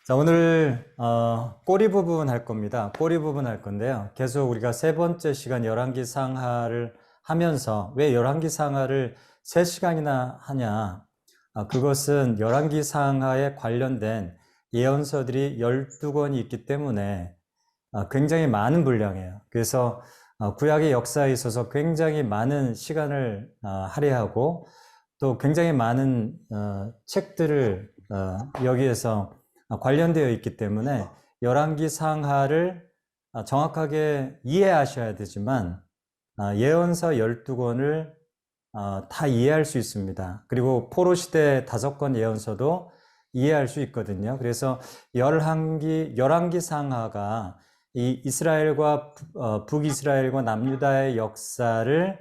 자, 오늘 꼬리 부분 할 겁니다. 꼬리 부분 할 건데요. 계속 우리가 세 번째 시간 열왕기 상하를 하면서 왜 열왕기 상하를 3시간이나 하냐? 그것은 열왕기 상하에 관련된 예언서들이 12권이 있기 때문에 굉장히 많은 분량이에요. 그래서 구약의 역사에 있어서 굉장히 많은 시간을 할애하고 또 굉장히 많은 책들을 여기에서 관련되어 있기 때문에 열왕기 상하를 정확하게 이해하셔야 되지만 예언서 12권을 다 이해할 수 있습니다. 그리고 포로시대 5권 예언서도 이해할 수 있거든요. 그래서 열왕기 상하가 이 이스라엘과 북이스라엘과 남유다의 역사를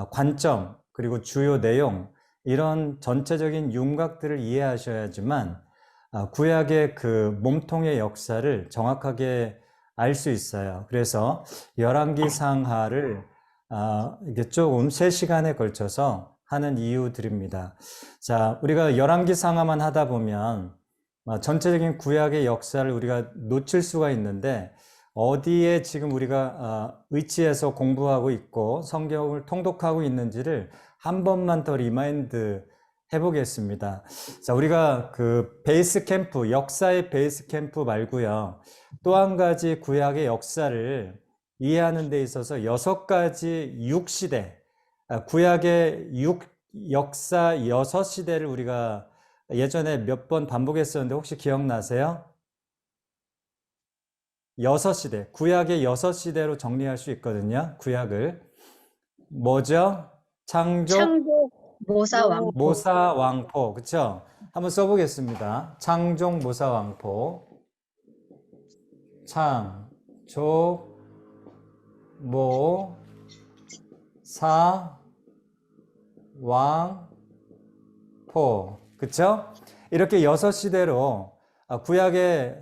관점 그리고 주요 내용 이런 전체적인 윤곽들을 이해하셔야지만 구약의 그 몸통의 역사를 정확하게 알 수 있어요. 그래서 열왕기 상하를 이게 조금 3시간에 걸쳐서 하는 이유들입니다. 자, 우리가 열왕기 상하만 하다 보면 전체적인 구약의 역사를 우리가 놓칠 수가 있는데 어디에 지금 우리가 위치해서 공부하고 있고 성경을 통독하고 있는지를 한 번만 더 리마인드 해보겠습니다. 자, 우리가 그 베이스 캠프, 역사의 베이스 캠프 말고요. 또 한 가지 구약의 역사를 이해하는 데 있어서 6가지 6시대, 구약의 역사 6시대를 우리가 예전에 몇 번 반복했었는데 혹시 기억나세요? 6시대, 구약의 6시대로 정리할 수 있거든요. 구약을. 뭐죠? 창조, 모사, 왕포. 모사, 왕포. 그쵸? 한번 써보겠습니다. 창종, 모사, 왕포. 창조, 모, 사, 왕, 포. 그쵸? 이렇게 6시대로 구약의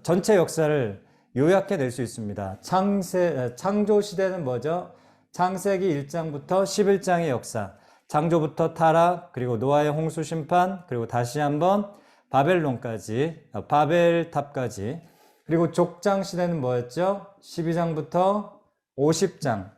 전체 역사를 요약해 낼 수 있습니다. 창조 시대는 뭐죠? 창세기 1장부터 11장의 역사. 창조부터 타락, 그리고 노아의 홍수 심판, 그리고 다시 한번 바벨론까지, 바벨탑까지. 그리고 족장 시대는 뭐였죠? 12장부터 50장.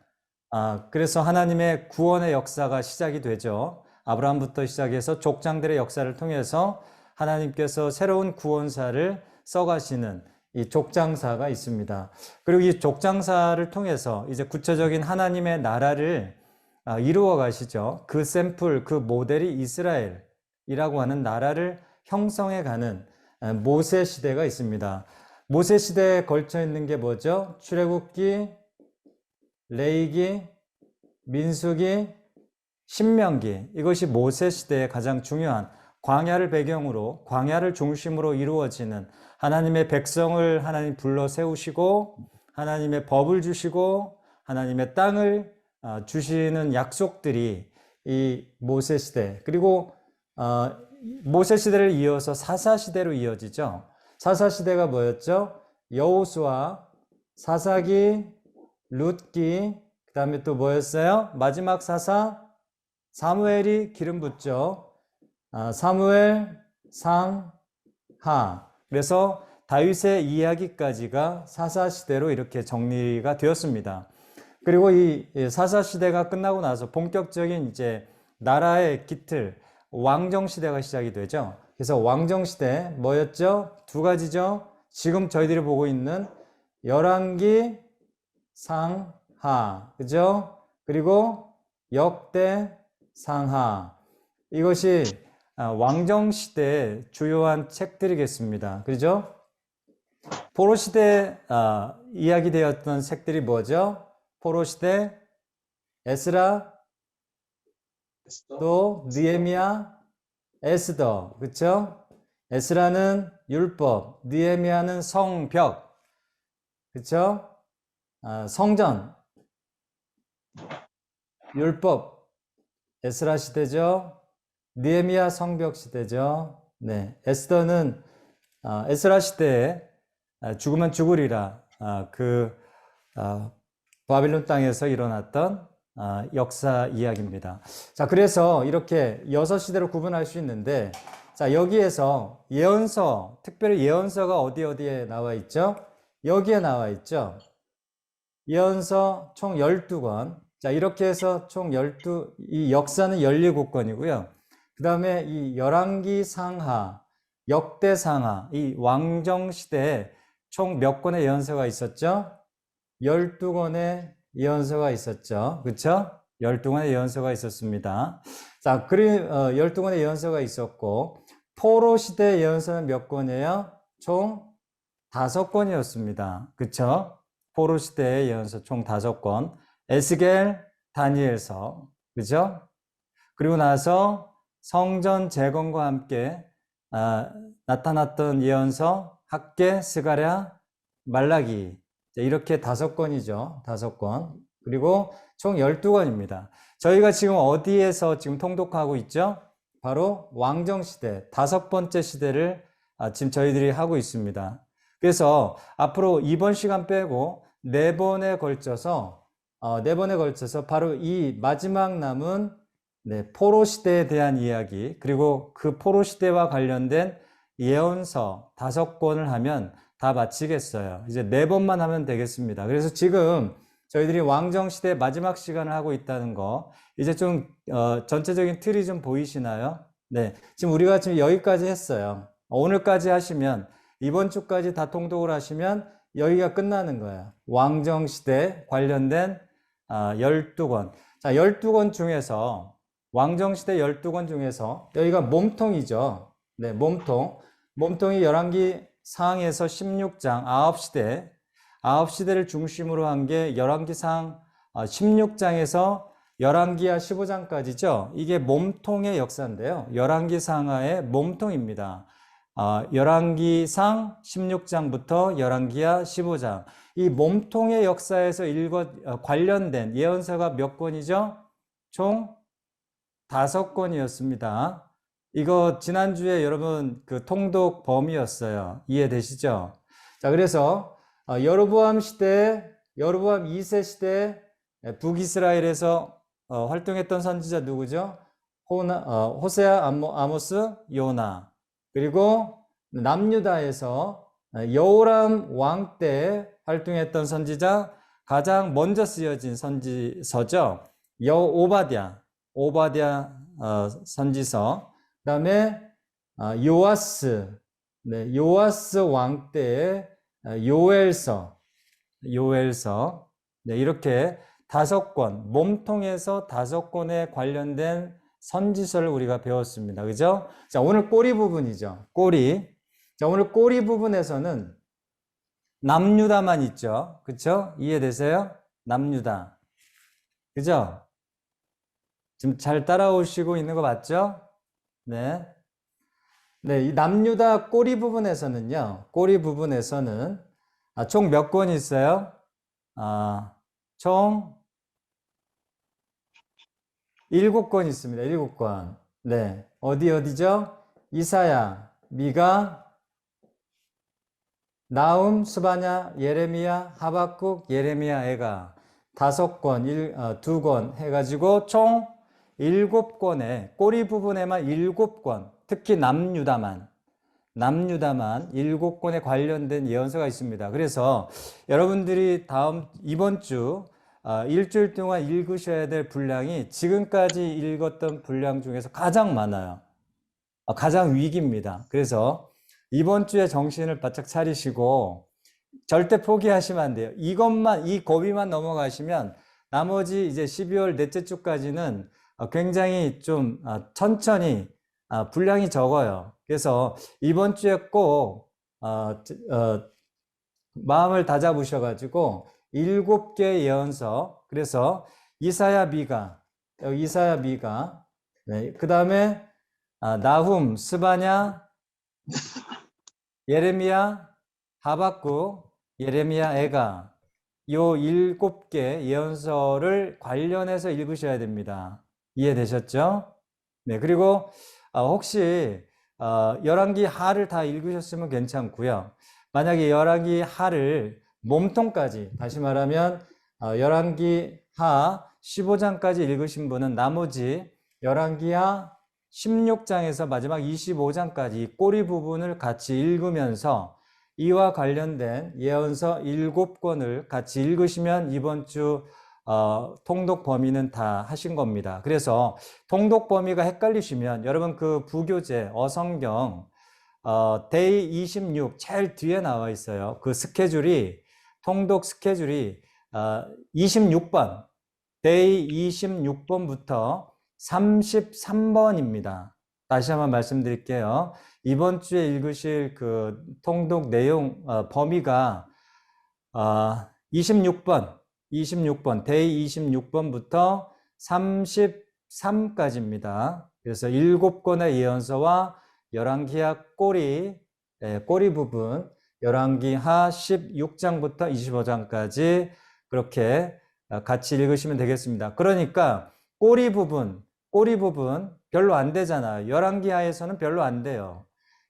그래서 하나님의 구원의 역사가 시작이 되죠. 아브라함부터 시작해서 족장들의 역사를 통해서 하나님께서 새로운 구원사를 써가시는 이 족장사가 있습니다. 그리고 이 족장사를 통해서 이제 구체적인 하나님의 나라를 이루어 가시죠. 그 샘플, 그 모델이 이스라엘이라고 하는 나라를 형성해 가는 모세 시대가 있습니다. 모세 시대에 걸쳐 있는 게 뭐죠? 출애굽기, 레위기, 민수기, 신명기. 이것이 모세 시대의 가장 중요한 광야를 배경으로, 광야를 중심으로 이루어지는 하나님의 백성을 하나님 불러 세우시고 하나님의 법을 주시고 하나님의 땅을 주시는 약속들이 이 모세 시대, 그리고 모세 시대를 이어서 사사 시대로 이어지죠. 사사 시대가 뭐였죠? 여호수아, 사사기, 룻기, 그 다음에 또 뭐였어요? 마지막 사사 사무엘이 기름 붓죠. 사무엘, 상, 하. 그래서 다윗의 이야기까지가 사사 시대로 이렇게 정리가 되었습니다. 그리고 이 사사 시대가 끝나고 나서 본격적인 이제 나라의 기틀, 왕정 시대가 시작이 되죠. 그래서 왕정 시대 뭐였죠? 2가지죠. 지금 저희들이 보고 있는 열왕기 상하, 그죠? 그리고 역대 상하. 이것이 왕정 시대의 주요한 책들이겠습니다. 그죠? 포로 시대 이야기되었던 책들이 뭐죠? 포로 시대, 에스라, 또 느헤미야, 에스더, 그렇죠? 에스라는 율법, 느헤미야는 성벽, 그렇죠? 성전, 율법, 에스라 시대죠. 느헤미야 성벽 시대죠. 네, 에스더는 에스라 시대에 죽으면 죽으리라 바빌론 땅에서 일어났던 역사 이야기입니다. 자, 그래서 이렇게 6시대로 구분할 수 있는데 자, 여기에서 예언서, 특별히 예언서가 어디에 나와 있죠? 여기에 나와 있죠. 예언서 총 12권. 자, 이렇게 해서 총 12, 이 역사는 17권이고요. 그 다음에 이 열왕기 상하, 역대 상하, 이 왕정 시대에 총 몇 권의 예언서가 있었죠? 12권의 예언서가 있었죠. 그쵸? 12권의 예언서가 있었습니다. 자, 12권의 예언서가 있었고, 포로 시대 예언서는 몇 권이에요? 총 5권이었습니다. 그쵸? 포로 시대의 예언서 총 5권. 에스겔, 다니엘서. 그죠? 그리고 나서 성전 재건과 함께 나타났던 예언서, 학개, 스가랴, 말라기. 이렇게 5권이죠. 5권. 그리고 총 12권입니다. 저희가 지금 어디에서 지금 통독하고 있죠? 바로 왕정시대, 5번째 시대를 지금 저희들이 하고 있습니다. 그래서 앞으로 이번 시간 빼고 4번에 걸쳐서 바로 이 마지막 남은 포로 시대에 대한 이야기, 그리고 그 포로 시대와 관련된 예언서 5권을 하면 다 마치겠어요. 이제 4번만 하면 되겠습니다. 그래서 지금 저희들이 왕정시대 마지막 시간을 하고 있다는 거, 이제 좀 전체적인 틀이 좀 보이시나요? 네, 지금 우리가 지금 여기까지 했어요. 오늘까지 하시면, 이번 주까지 다 통독을 하시면 여기가 끝나는 거예요. 왕정시대 관련된 12권. 자, 12권 중에서, 왕정시대 12권 중에서 여기가 몸통이죠. 네, 몸통. 몸통이 열왕기 상에서 16장 9시대를 중심으로 한 게 열왕기상 16장에서 열왕기하 15장까지죠. 이게 몸통의 역사인데요. 열왕기상하의 몸통입니다. 열왕기상 16장부터 열왕기하 15장. 이 몸통의 역사에서 관련된 예언서가 몇 권이죠? 총 5권이었습니다. 이거 지난주에 여러분 그 통독 범위였어요. 이해되시죠? 자, 그래서 여로보암 시대, 여로보암 2세 시대 북이스라엘에서 활동했던 선지자 누구죠? 호세아, 아모스, 요나. 그리고 남유다에서 여호람 왕 때 활동했던 선지자, 가장 먼저 쓰여진 선지서죠. 오바댜 선지서. 그 다음에 요아스, 요아스 왕 때의 요엘서. 네, 이렇게 5권, 몸통에서 5권에 관련된 선지서를 우리가 배웠습니다. 그죠? 자, 오늘 꼬리 부분이죠. 꼬리. 자, 오늘 꼬리 부분에서는 남유다만 있죠. 그쵸? 이해되세요? 남유다. 그죠? 지금 잘 따라오시고 있는 거 맞죠? 네. 네, 이 남유다 꼬리 부분에서는요, 총 몇 권이 있어요? 총 7권 있습니다. 7권. 네. 어디죠? 이사야, 미가, 나훔, 스바냐, 예레미야, 하박국, 예레미야, 에가. 5권, 2권 해가지고 총 7권에, 꼬리 부분에만 7권, 특히 남유다만 7권에 관련된 예언서가 있습니다. 그래서 여러분들이 이번 주 일주일 동안 읽으셔야 될 분량이 지금까지 읽었던 분량 중에서 가장 많아요. 가장 위기입니다. 그래서 이번 주에 정신을 바짝 차리시고 절대 포기하시면 안 돼요. 이 고비만 넘어가시면 나머지 이제 12월 넷째 주까지는 굉장히 좀 천천히 분량이 적어요. 그래서 이번 주에 꼭 마음을 다잡으셔가지고 7개 예언서, 그래서 이사야, 미가, 네, 그 다음에 나훔, 스바냐, 예레미야, 하박국, 예레미야, 에가, 요 7개 예언서를 관련해서 읽으셔야 됩니다. 이해되셨죠? 네, 그리고 혹시 열왕기 하를 다 읽으셨으면 괜찮고요. 만약에 열왕기 하를 몸통까지, 다시 말하면 열왕기 하 15장까지 읽으신 분은 나머지 열왕기 하 16장에서 마지막 25장까지 꼬리 부분을 같이 읽으면서 이와 관련된 예언서 7권을 같이 읽으시면 이번 주 통독 범위는 다 하신 겁니다. 그래서 통독 범위가 헷갈리시면 여러분 그 부교재 어성경 데이 26 제일 뒤에 나와 있어요. 그 스케줄이 통독 스케줄이 26번 데이 26번부터 33번입니다. 다시 한번 말씀드릴게요. 이번 주에 읽으실 그 통독 내용 범위가 26번 데이 26번부터 33까지입니다. 그래서 7권의 예언서와 열왕기하 꼬리 부분, 열왕기하 16장부터 25장까지 그렇게 같이 읽으시면 되겠습니다. 그러니까 꼬리 부분 별로 안 되잖아요. 열왕기하에서는 별로 안 돼요.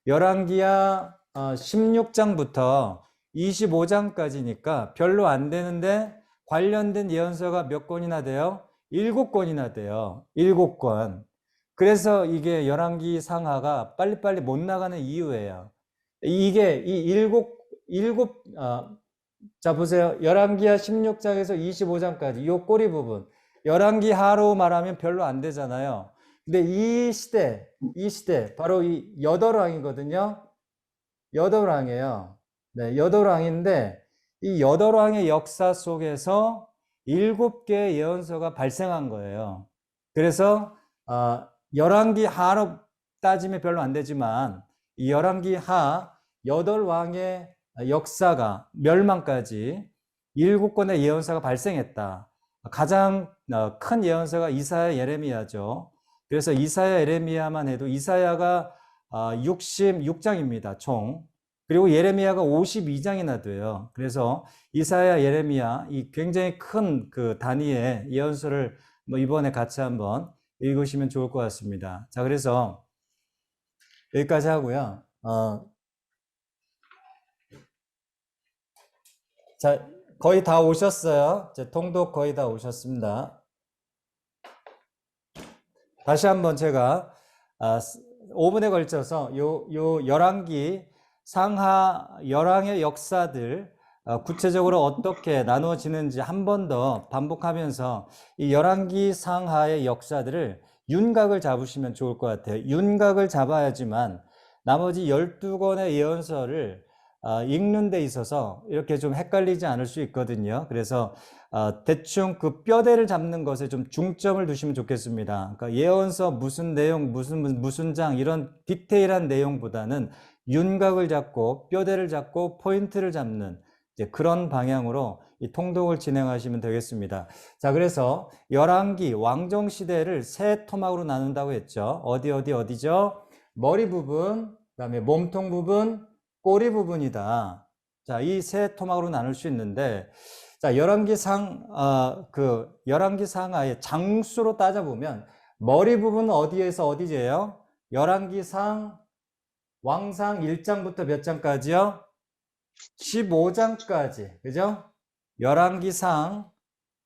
열왕기하 16장부터 25장까지니까 별로 안 되는데 관련된 예언서가 몇 권이나 돼요? 7권이나 돼요. 7권. 그래서 이게 열왕기 상하가 빨리빨리 못 나가는 이유예요. 이게 자 보세요. 열왕기하 16장에서 25장까지 이 꼬리 부분 열왕기하로 말하면 별로 안 되잖아요. 근데 이 시대 바로 이 여덟왕이거든요. 여덟왕이에요. 네, 여덟왕인데 이 여덟왕의 역사 속에서 7개의 예언서가 발생한 거예요. 그래서 열왕기하로 따지면 별로 안 되지만 이 열왕기하 여덟왕의 역사가 멸망까지 7권의 예언서가 발생했다. 가장 큰 예언서가 이사야 예레미야죠. 그래서 이사야 예레미야만 해도 이사야가 66장입니다. 총. 그리고 예레미야가 52장이나 돼요. 그래서 이사야 예레미야 이 굉장히 큰 그 단위의 예언서를 이번에 같이 한번 읽으시면 좋을 것 같습니다. 자, 그래서 여기까지 하고요. 자, 거의 다 오셨어요. 이제 통독 거의 다 오셨습니다. 다시 한번 제가 5분에 걸쳐서 요 열왕기 상하 열왕의 역사들 구체적으로 어떻게 나누어지는지 한 번 더 반복하면서 이 열왕기 상하의 역사들을 윤곽을 잡으시면 좋을 것 같아요. 윤곽을 잡아야지만 나머지 12권의 예언서를 읽는 데 있어서 이렇게 좀 헷갈리지 않을 수 있거든요. 그래서 대충 그 뼈대를 잡는 것에 좀 중점을 두시면 좋겠습니다. 그러니까 예언서 무슨 내용, 무슨 장 이런 디테일한 내용보다는 윤곽을 잡고 뼈대를 잡고 포인트를 잡는 이제 그런 방향으로 이 통독을 진행하시면 되겠습니다. 자, 그래서 열왕기 왕정 시대를 세 토막으로 나눈다고 했죠. 어디죠? 머리 부분, 그다음에 몸통 부분, 꼬리 부분이다. 자, 이 세 토막으로 나눌 수 있는데, 자, 열왕기 상하의 장수로 따져보면 머리 부분은 어디에서 어디제요? 열왕기상 왕상 1장부터 몇 장까지요? 15장까지. 그죠? 열왕기상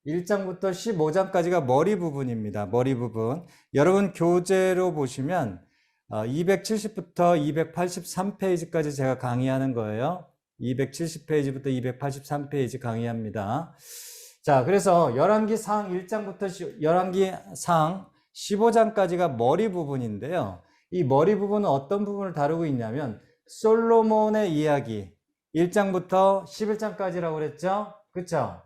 1장부터 15장까지가 머리 부분입니다. 머리 부분. 여러분 교재로 보시면 270부터 283페이지까지 제가 강의하는 거예요. 270페이지부터 283페이지 강의합니다. 자, 그래서 열왕기상 1장부터 열왕기상 15장까지가 머리 부분인데요. 이 머리 부분은 어떤 부분을 다루고 있냐면 솔로몬의 이야기 1장부터 11장까지라고 그랬죠? 그쵸?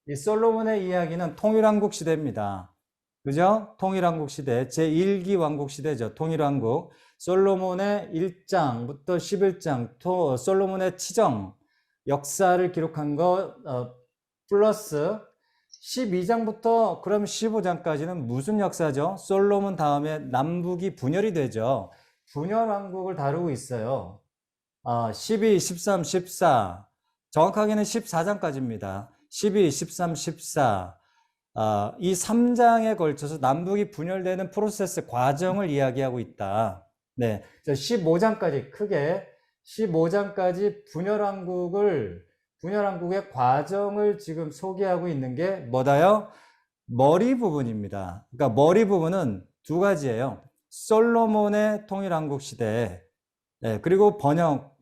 이 솔로몬의 이야기는 통일왕국 시대입니다. 그죠? 통일왕국 시대, 제1기 왕국 시대죠. 통일왕국. 솔로몬의 1장부터 11장, 솔로몬의 치정, 역사를 기록한 거, 플러스 12장부터 그럼 15장까지는 무슨 역사죠? 솔로몬 다음에 남북이 분열이 되죠. 분열왕국을 다루고 있어요. 12, 13, 14, 정확하게는 14장까지입니다. 12, 13, 14. 이 3장에 걸쳐서 남북이 분열되는 프로세스 과정을 이야기하고 있다. 네. 15장까지 크게 15장까지 분열왕국의 과정을 지금 소개하고 있는 게 뭐다요? 머리 부분입니다. 그러니까 머리 부분은 두 가지예요. 솔로몬의 통일왕국 시대, 그리고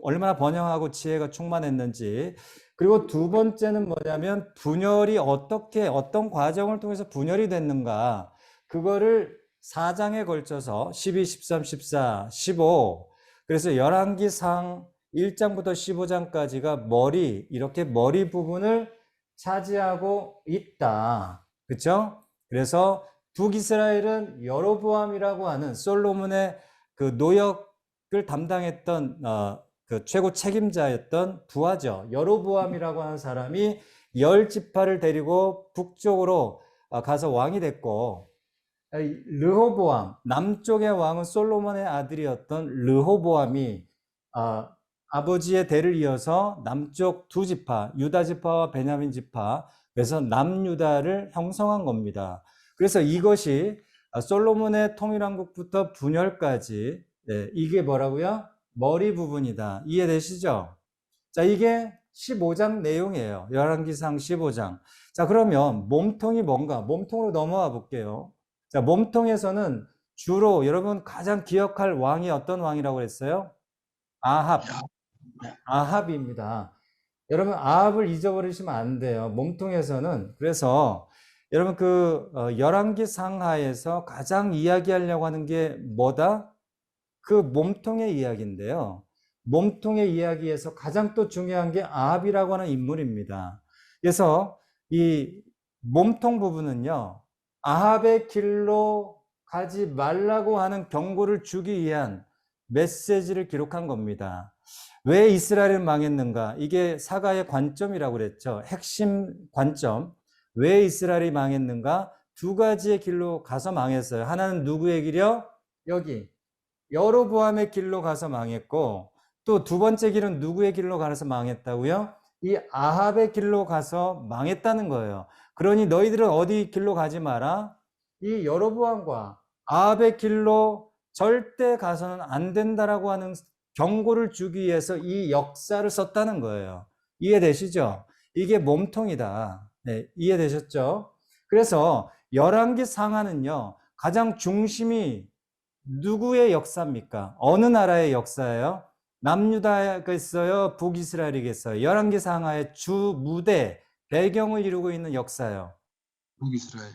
얼마나 번영하고 지혜가 충만했는지, 그리고 두 번째는 뭐냐면 분열이 어떤 과정을 통해서 분열이 됐는가, 그거를 4장에 걸쳐서 12, 13, 14, 15, 그래서 열왕기상 1장부터 15장까지가 이렇게 머리 부분을 차지하고 있다. 그쵸? 그래서 북이스라엘은 여로보암이라고 하는 솔로몬의 그 노역을 담당했던 그 최고 책임자였던 부하죠. 여로보암이라고 하는 사람이 10지파를 데리고 북쪽으로 가서 왕이 됐고, 르호보암, 남쪽의 왕은 솔로몬의 아들이었던 르호보암이 아버지의 대를 이어서 남쪽 두 지파, 유다 지파와 베냐민 지파, 그래서 남유다를 형성한 겁니다. 그래서 이것이 솔로몬의 통일왕국부터 분열까지, 이게 뭐라고요? 머리 부분이다. 이해되시죠? 자, 이게 15장 내용이에요. 열왕기상 15장. 자, 그러면 몸통이 뭔가? 몸통으로 넘어와 볼게요. 자, 몸통에서는 주로 여러분 가장 기억할 왕이 어떤 왕이라고 했어요? 아합입니다. 여러분 아합을 잊어버리시면 안 돼요. 몸통에서는. 그래서 여러분 열왕기 상하에서 가장 이야기하려고 하는 게 뭐다? 그 몸통의 이야기인데요. 몸통의 이야기에서 가장 또 중요한 게 아합이라고 하는 인물입니다. 그래서 이 몸통 부분은요, 아합의 길로 가지 말라고 하는 경고를 주기 위한 메시지를 기록한 겁니다. 왜 이스라엘은 망했는가? 이게 사가의 관점이라고 그랬죠. 핵심 관점. 왜 이스라엘이 망했는가? 두 가지의 길로 가서 망했어요. 하나는 누구의 길이요? 여기 여로보암의 길로 가서 망했고, 또 두 번째 길은 누구의 길로 가서 망했다고요? 이 아합의 길로 가서 망했다는 거예요. 그러니 너희들은 어디 길로 가지 마라? 이 여로보암과 아합의 길로 절대 가서는 안 된다라고 하는 경고를 주기 위해서 이 역사를 썼다는 거예요. 이해되시죠? 이게 몸통이다. 네, 이해되셨죠? 그래서 열왕기 상하는요, 가장 중심이 누구의 역사입니까? 어느 나라의 역사예요? 남유다겠어요? 북이스라엘이겠어요? 열왕기 상하의 주 무대, 배경을 이루고 있는 역사예요. 북이스라엘.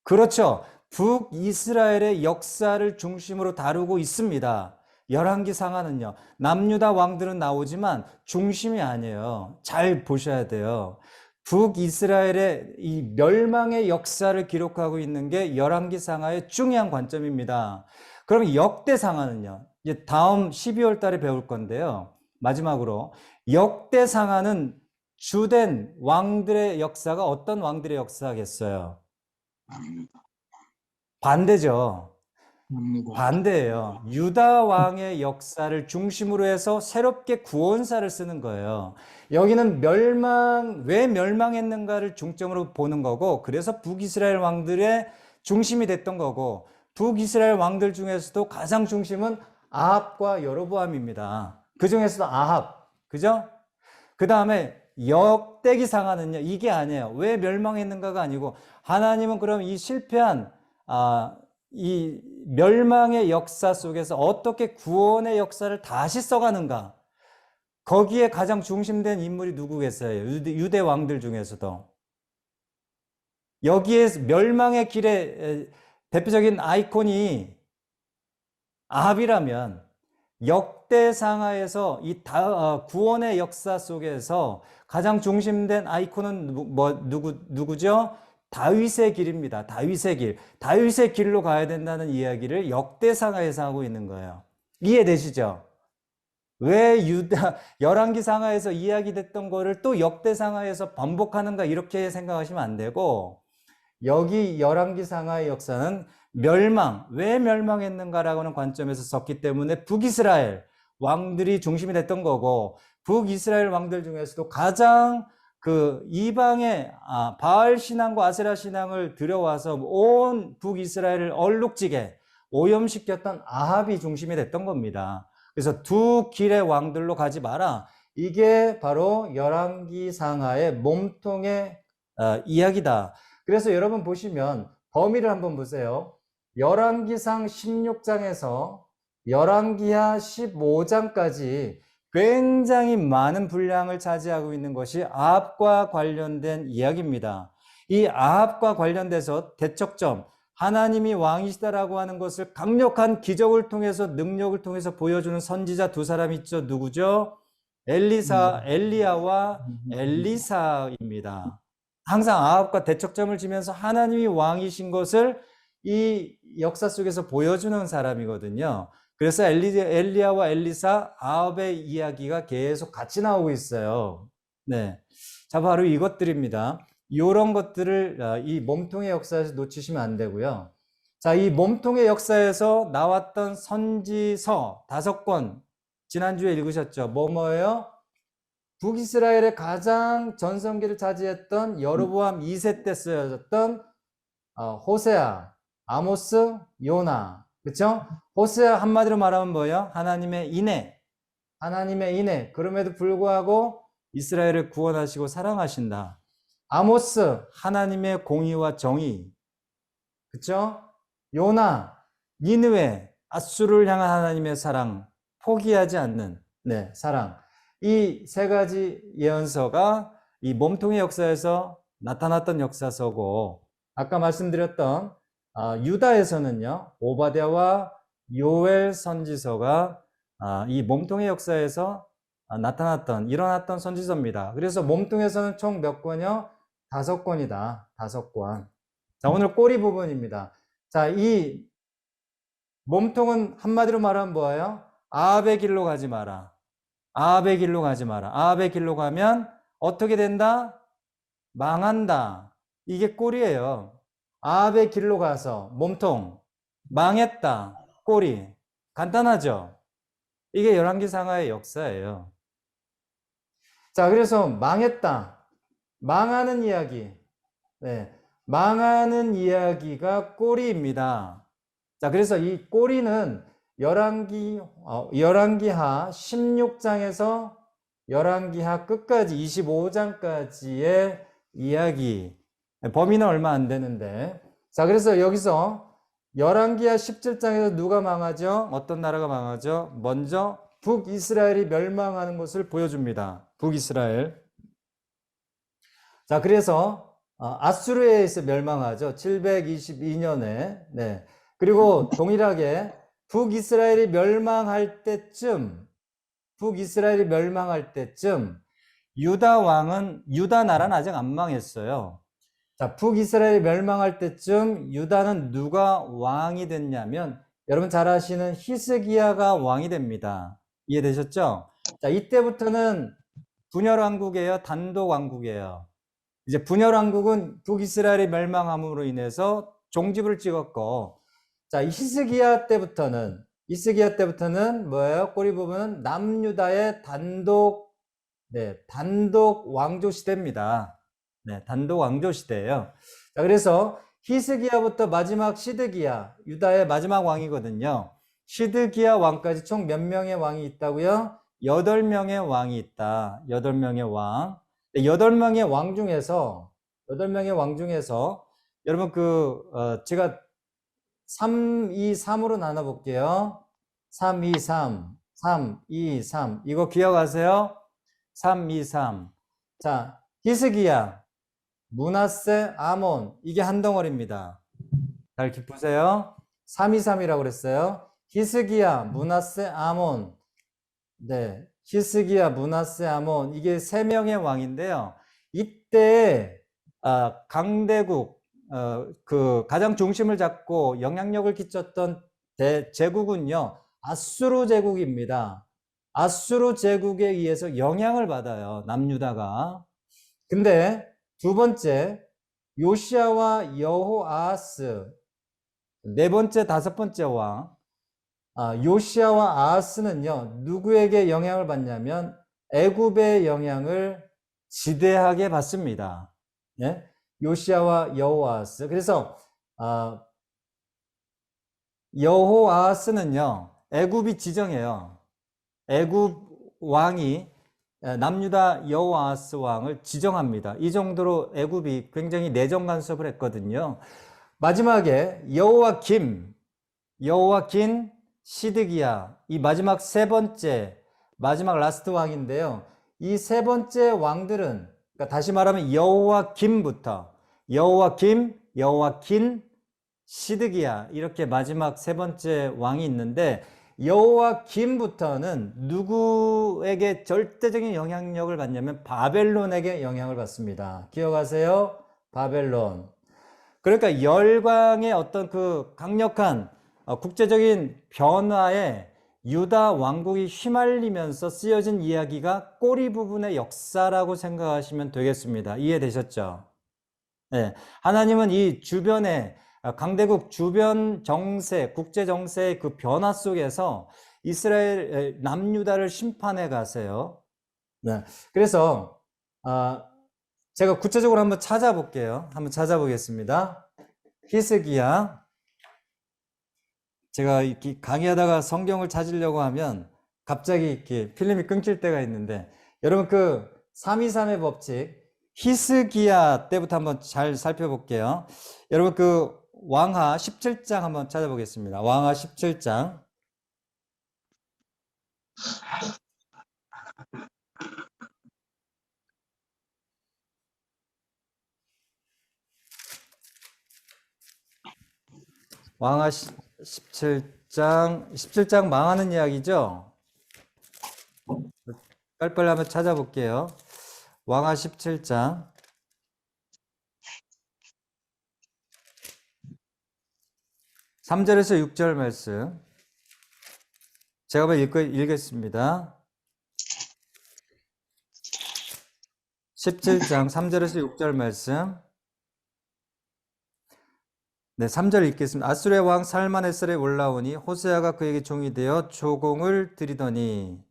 그렇죠. 북이스라엘의 역사를 중심으로 다루고 있습니다. 열왕기 상하는요. 남유다 왕들은 나오지만 중심이 아니에요. 잘 보셔야 돼요. 북이스라엘의 이 멸망의 역사를 기록하고 있는 게 열왕기 상하의 중요한 관점입니다. 그럼 역대 상하는요. 이제 다음 12월 달에 배울 건데요. 마지막으로 역대 상하는 주된 왕들의 역사가 어떤 왕들의 역사겠어요? 반대죠. 반대예요. 유다 왕의 역사를 중심으로 해서 새롭게 구원사를 쓰는 거예요. 여기는 왜 멸망했는가를 중점으로 보는 거고, 그래서 북이스라엘 왕들의 중심이 됐던 거고, 북이스라엘 왕들 중에서도 가장 중심은 아합과 여로보암입니다. 그 중에서도 아합, 그죠? 그 다음에 역대기 상하는요, 이게 아니에요. 왜 멸망했는가가 아니고, 하나님은 그럼 이 실패한 이 멸망의 역사 속에서 어떻게 구원의 역사를 다시 써가는가? 거기에 가장 중심된 인물이 누구겠어요? 유대 왕들 중에서도. 여기에 멸망의 길의 대표적인 아이콘이 아합이라면, 역대상하에서 이 구원의 역사 속에서 가장 중심된 아이콘은 누구죠? 다윗의 길입니다. 다윗의 길. 다윗의 길로 가야 된다는 이야기를 역대상하에서 하고 있는 거예요. 이해되시죠? 왜 열왕기 상하에서 이야기됐던 거를 또 역대상하에서 반복하는가, 이렇게 생각하시면 안 되고, 여기 열왕기 상하의 역사는 왜 멸망했는가라고 하는 관점에서 썼기 때문에 북이스라엘 왕들이 중심이 됐던 거고, 북이스라엘 왕들 중에서도 가장 이방의 바알 신앙과 아세라 신앙을 들여와서 온 북이스라엘을 얼룩지게 오염시켰던 아합이 중심이 됐던 겁니다. 그래서 두 길의 왕들로 가지 마라. 이게 바로 열왕기 상하의 몸통의 이야기다. 그래서 여러분 보시면 범위를 한번 보세요. 열왕기상 16장에서 열왕기하 15장까지 굉장히 많은 분량을 차지하고 있는 것이 아합과 관련된 이야기입니다. 이 아합과 관련돼서 대척점, 하나님이 왕이시다라고 하는 것을 강력한 기적을 통해서, 능력을 통해서 보여주는 선지자 두 사람이 있죠. 누구죠? 엘리야와 엘리사입니다. 항상 아합과 대척점을 지면서 하나님이 왕이신 것을 이 역사 속에서 보여주는 사람이거든요. 그래서 엘리야와 엘리사, 아합의 이야기가 계속 같이 나오고 있어요. 네. 자, 바로 이것들입니다. 이런 것들을 이 몸통의 역사에서 놓치시면 안 되고요. 자, 이 몸통의 역사에서 나왔던 선지서 5권, 지난주에 읽으셨죠? 뭐예요? 북이스라엘의 가장 전성기를 차지했던 여로보암 2세 때 쓰여졌던 호세아, 아모스, 요나. 그렇죠? 호세아 한마디로 말하면 뭐예요? 하나님의 인애. 하나님의 인애. 그럼에도 불구하고 이스라엘을 구원하시고 사랑하신다. 아모스, 하나님의 공의와 정의. 그렇죠? 요나, 니느웨, 앗수르를 향한 하나님의 사랑, 포기하지 않는 사랑. 이 세 가지 예언서가 이 몸통의 역사에서 나타났던 역사서고, 아까 말씀드렸던 유다에서는요, 오바댜와 요엘 선지서가 이 몸통의 역사에서 일어났던 선지서입니다. 그래서 몸통에서는 총 몇 권이요? 5권이다. 5권. 자, 오늘 꼬리 부분입니다. 자, 이 몸통은 한마디로 말하면 뭐예요? 아합의 길로 가지 마라. 아합의 길로 가지 마라. 아합의 길로 가면 어떻게 된다? 망한다. 이게 꼬리예요. 아합의 길로 가서 몸통 망했다. 꼬리. 간단하죠? 이게 열왕기상하의 역사예요. 자, 그래서 망했다. 망하는 이야기. 네. 망하는 이야기가 꼬리입니다. 자, 그래서 이 꼬리는 열왕기하 16장에서 열왕기하 끝까지 25장까지의 이야기. 범위는 얼마 안 되는데. 자, 그래서 여기서 열왕기하 17장에서 누가 망하죠? 어떤 나라가 망하죠? 먼저 북이스라엘이 멸망하는 것을 보여줍니다. 북이스라엘. 자, 그래서 아수르에 의해서 멸망하죠. 722년에. 네. 그리고 동일하게 북이스라엘이 멸망할 때쯤 유다 나라는 아직 안 망했어요. 자, 북이스라엘이 멸망할 때쯤 유다는 누가 왕이 됐냐면 여러분 잘 아시는 히스기야가 왕이 됩니다. 이해되셨죠? 자, 이때부터는 분열 왕국이에요, 단독 왕국이에요. 이제 분열 왕국은 북이스라엘이 멸망함으로 인해서 종집을 찍었고, 자, 히스기야 때부터는 뭐예요? 꼬리 부분은 남유다의 단독 왕조 시대입니다. 네, 단독 왕조 시대예요. 자, 그래서 히스기야부터 마지막 시드기야, 유다의 마지막 왕이거든요. 시드기야 왕까지 총 몇 명의 왕이 있다고요? 8명의 왕이 있다. 8명의 왕. 8명의 왕 중에서 여러분 제가 3, 2, 3으로 나눠 볼게요. 3, 2, 3. 이거 기억하세요? 3, 2, 3. 자, 히스기야, 므낫세, 아몬. 이게 한 덩어리입니다. 잘 보세요. 3, 2, 3이라고 그랬어요. 히스기야, 므낫세, 아몬. 네. 히스기야, 므낫세, 아몬. 이게 3명의 왕인데요. 이때 강대국, 가장 중심을 잡고 영향력을 끼쳤던 제국은요, 아수르 제국입니다. 아수르 제국에 의해서 영향을 받아요, 남유다가. 근데 두 번째, 요시야와 여호아하스, 네 번째, 다섯 번째 왕, 요시야와 아하스는요, 누구에게 영향을 받냐면 애굽의 영향을 지대하게 받습니다. 예? 요시야와 여호아하스. 그래서 여호아하스는요, 애굽이 지정해요. 애굽 왕이 남유다 여호아하스 왕을 지정합니다. 이 정도로 애굽이 굉장히 내정 간섭을 했거든요. 마지막에 여호와긴, 시드기야. 이 마지막 세 번째, 마지막 라스트 왕인데요. 이 세 번째 왕들은, 그러니까 다시 말하면 여호와긴, 시드기야. 이렇게 마지막 세 번째 왕이 있는데, 여호와김부터는 누구에게 절대적인 영향력을 받냐면 바벨론에게 영향을 받습니다. 기억하세요? 바벨론. 그러니까 열강의 어떤 그 강력한 국제적인 변화에 유다 왕국이 휘말리면서 쓰여진 이야기가 꼬리 부분의 역사라고 생각하시면 되겠습니다. 이해되셨죠? 네. 하나님은 이 주변에 강대국 주변 정세, 국제 정세의 그 변화 속에서 이스라엘 남유다를 심판해 가세요. 네. 그래서 제가 구체적으로 한번 찾아볼게요. 한번 찾아보겠습니다. 히스기야. 제가 이렇게 강의하다가 성경을 찾으려고 하면 갑자기 이렇게 필름이 끊길 때가 있는데, 여러분 그 323의 법칙 히스기야 때부터 한번 잘 살펴볼게요. 여러분 그 왕하 17장 한번 찾아보겠습니다. 왕하 17장. 왕하 17장 망하는 이야기죠? 빨리빨리 한번 찾아볼게요. 왕하 17장. 3절에서 6절 말씀. 제가 한번 읽겠습니다. 17장 3절에서 6절 말씀. 네, 3절 읽겠습니다. 아수르의 왕 살만에셀에 올라오니 호세아가 그에게 종이 되어 조공을 드리더니.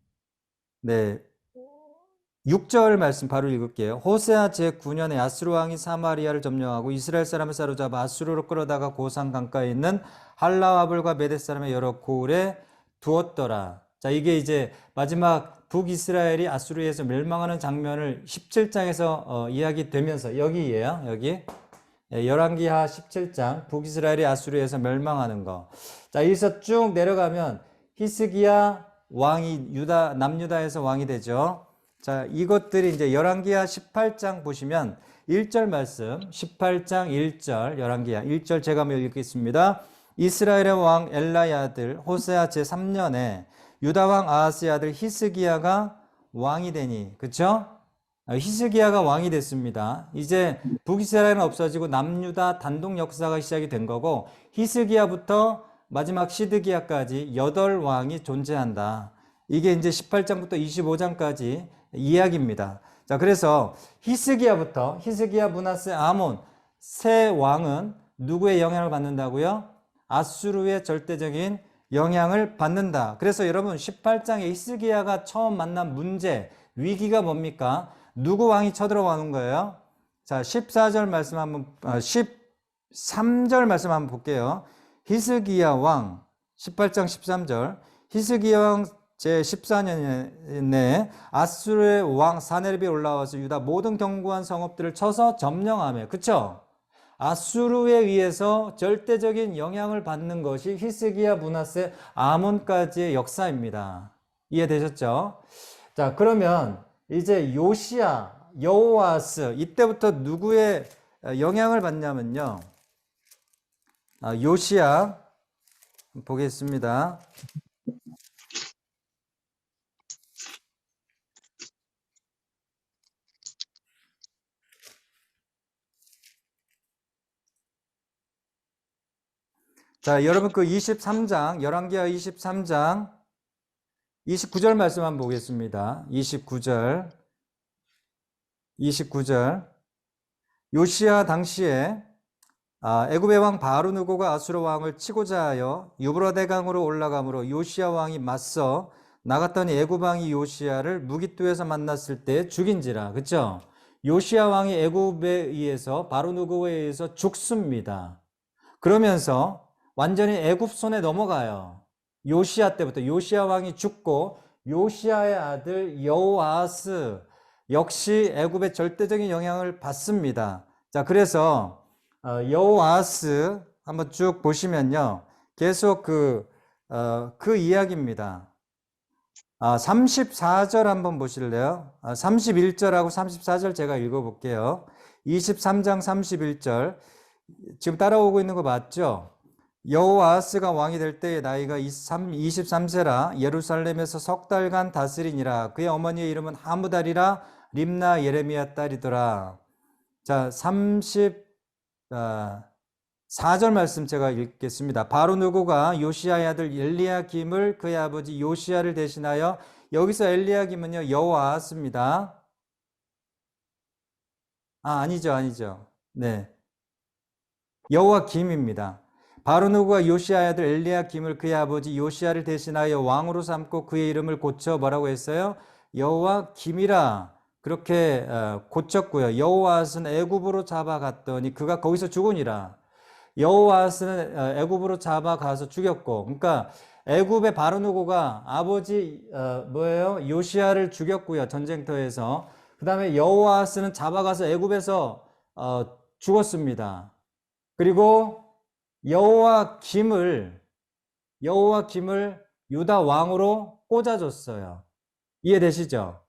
네, 6절 말씀 바로 읽을게요. 호세아 제9년에 아수르 왕이 사마리아를 점령하고 이스라엘 사람을 사로잡아 아수르로 끌어다가 고산 강가에 있는 할라와블과 메댓 사람의 여러 고을에 두었더라. 자, 이게 이제 마지막 북이스라엘이 아수르에서 멸망하는 장면을 17장에서 이야기되면서 여기예요. 여기. 열왕기하 17장 북이스라엘이 아수르에서 멸망하는 거. 자, 여기서 쭉 내려가면 히스기야 왕이 남유다에서 왕이 되죠. 자, 이것들이 이제 열왕기하 18장 보시면 1절 말씀, 18장 1절, 열왕기하 1절 제가 한번 읽겠습니다. 이스라엘의 왕 엘라의 아들 호세아 제3년에 유다 왕 아하스의 아들 히스기야가 왕이 되니, 그쵸? 히스기야가 왕이 됐습니다. 이제 북이스라엘은 없어지고 남유다 단독 역사가 시작이 된 거고, 히스기야부터 마지막 시드기야까지 8왕이 존재한다. 이게 이제 18장부터 25장까지 이야기입니다. 자, 그래서 히스기야, 므낫세, 아몬 세 왕은 누구의 영향을 받는다고요? 아수르의 절대적인 영향을 받는다. 그래서 여러분 18장에 히스기야가 처음 만난 문제, 위기가 뭡니까? 누구 왕이 쳐들어오는 거예요? 자, 14절 말씀 한번 13절 말씀 한번 볼게요. 히스기야 왕 18장 13절 히스기야 왕 제14년에 아수르의 왕 사네립이 올라와서 유다 모든 견고한 성읍들을 쳐서 점령하며, 그쵸? 아수르에 의해서 절대적인 영향을 받는 것이 히스기야, 므낫세, 아몬까지의 역사입니다. 이해되셨죠? 자, 그러면 이제 요시야, 여호아스, 이때부터 누구의 영향을 받냐면요. 요시야 보겠습니다. 자, 여러분 그 23장, 열왕기하 23장 29절 말씀 한번 보겠습니다. 29절. 요시야 당시에 애굽의 왕 바르누고가 아수르 왕을 치고자 하여 유브라데강으로 올라가므로 요시야 왕이 맞서 나갔더니 애굽 왕이 요시야를 무깃도에서 만났을 때 죽인지라. 그쵸? 요시야 왕이 애굽에 의해서 바르누고에 의해서 죽습니다. 그러면서 완전히 애굽 손에 넘어가요. 요시야 때부터 요시야 왕이 죽고 요시야의 아들 여호아스 역시 애굽의 절대적인 영향을 받습니다. 자, 그래서 여호아스 한번 쭉 보시면요. 계속 그 이야기입니다. 34절 한번 보실래요? 31절하고 34절 제가 읽어볼게요. 23장 31절. 지금 따라오고 있는 거 맞죠? 여호아스가 왕이 될 때의 나이가 23세라 예루살렘에서 석 달간 다스리니라. 그의 어머니의 이름은 하무달이라 림나 예레미야 딸이더라. 자, 34절 말씀 제가 읽겠습니다. 바로 누구가 요시야의 아들 엘리야김을 그의 아버지 요시야를 대신하여, 여기서 엘리야김은요 여호아스입니다. 아니죠. 네, 여호와김입니다. 바로 누구가 요시야의 아들 엘리야김을 그의 아버지 요시야를 대신하여 왕으로 삼고 그의 이름을 고쳐 뭐라고 했어요? 여호와김이라 그렇게 고쳤고요. 여호아스는 애굽으로 잡아갔더니 그가 거기서 죽으니라. 여호아스는 애굽으로 잡아가서 죽였고, 그러니까 애굽의 바로누고가 아버지 뭐예요? 요시야를 죽였고요, 전쟁터에서. 그 다음에 여호아스는 잡아가서 애굽에서 죽었습니다. 그리고 여호와김을 유다 왕으로 꽂아줬어요. 이해되시죠?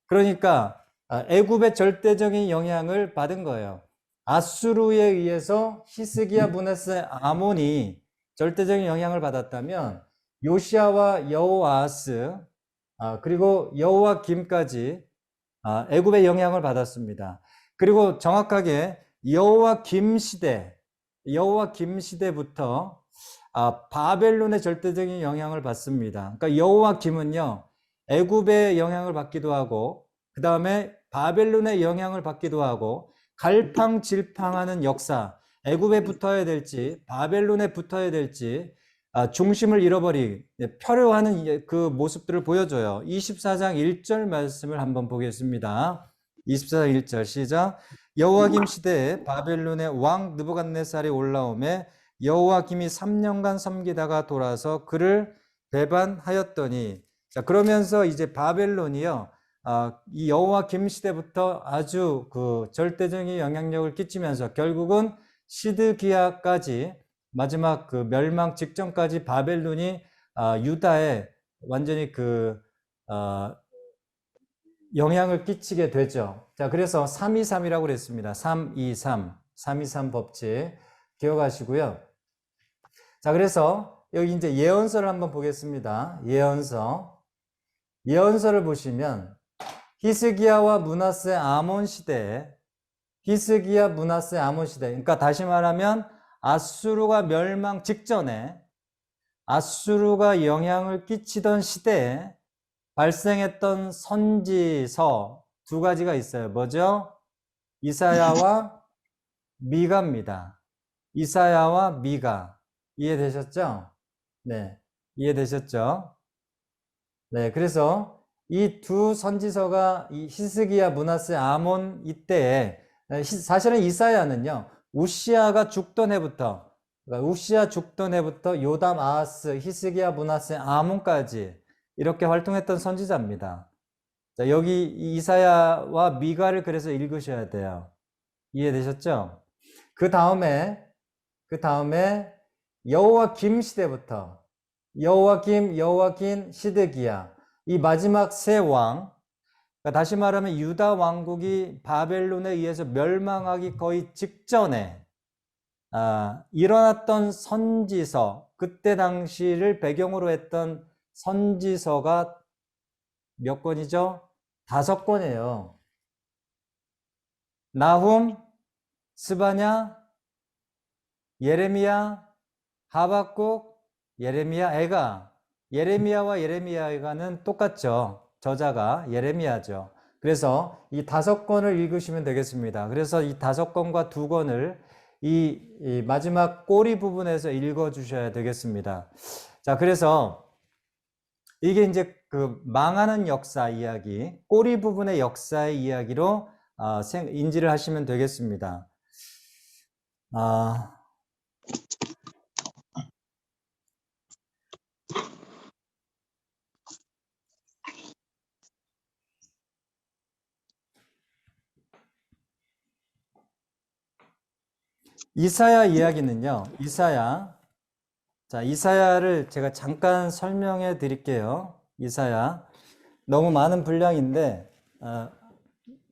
그러니까 애굽의 절대적인 영향을 받은 거예요. 아수르에 의해서 히스기야 므낫세 아몬이 절대적인 영향을 받았다면 요시야와 여호아스 그리고 여호와김까지 애굽의 영향을 받았습니다. 그리고 정확하게 여호와김 시대부터 바벨론의 절대적인 영향을 받습니다. 그러니까 여호와김은요 애굽의 영향을 받기도 하고 그 다음에 바벨론의 영향을 받기도 하고 갈팡질팡하는 역사, 애굽에 붙어야 될지 바벨론에 붙어야 될지 중심을 잃어버린 표류하는 그 모습들을 보여줘요. 24장 1절 말씀을 한번 보겠습니다. 24장 1절 시작. 여호와김 시대에 바벨론의 왕 느부갓네살이 올라오매 여호와김이 3년간 섬기다가 돌아서 그를 배반하였더니, 자 그러면서 이제 바벨론이요 이 여호와김 시대부터 아주 그 절대적인 영향력을 끼치면서 결국은 시드기야까지 마지막 그 멸망 직전까지 바벨론이 유다에 완전히 그 영향을 끼치게 되죠. 자, 그래서 323이라고 그랬습니다. 323 법칙 기억하시고요. 자, 그래서 여기 이제 예언서를 한번 보겠습니다. 예언서를 보시면 히스기야와 므낫세 아몬 시대에 그러니까 다시 말하면 아수르가 멸망 직전에 아수르가 영향을 끼치던 시대에 발생했던 선지서 두 가지가 있어요. 뭐죠? 이사야와 미가입니다. 이사야와 미가. 이해되셨죠? 네. 이해되셨죠? 네. 그래서 이 두 선지서가 이 히스기야, 므낫세, 아몬 이때에 사실은 이사야는요. 우시아가 죽던 해부터 그러니까 우시아 죽던 해부터 요담, 아하스, 히스기야, 므낫세, 아몬까지 이렇게 활동했던 선지자입니다. 자, 여기 이사야와 미가를 그래서 읽으셔야 돼요. 이해되셨죠? 그 다음에 여호와김 시대부터 여호와김, 시드기야 이 마지막 세 왕, 그러니까 다시 말하면 유다 왕국이 바벨론에 의해서 멸망하기 거의 직전에 일어났던 선지서, 그때 당시를 배경으로 했던 선지서가 몇 권이죠? 5권이에요. 나훔, 스바냐, 예레미야, 하박국, 예레미야, 애가. 예레미야와 예레미야가는 똑같죠. 저자가 예레미야죠. 그래서 이 5권을 읽으시면 되겠습니다. 그래서 이 5권과 2권을 이 마지막 꼬리 부분에서 읽어 주셔야 되겠습니다. 자, 그래서 이게 이제 그 망하는 역사 이야기, 꼬리 부분의 역사의 이야기로 인지를 하시면 되겠습니다. 이사야 이야기는요. 이사야. 자, 이사야를 제가 잠깐 설명해 드릴게요. 이사야. 너무 많은 분량인데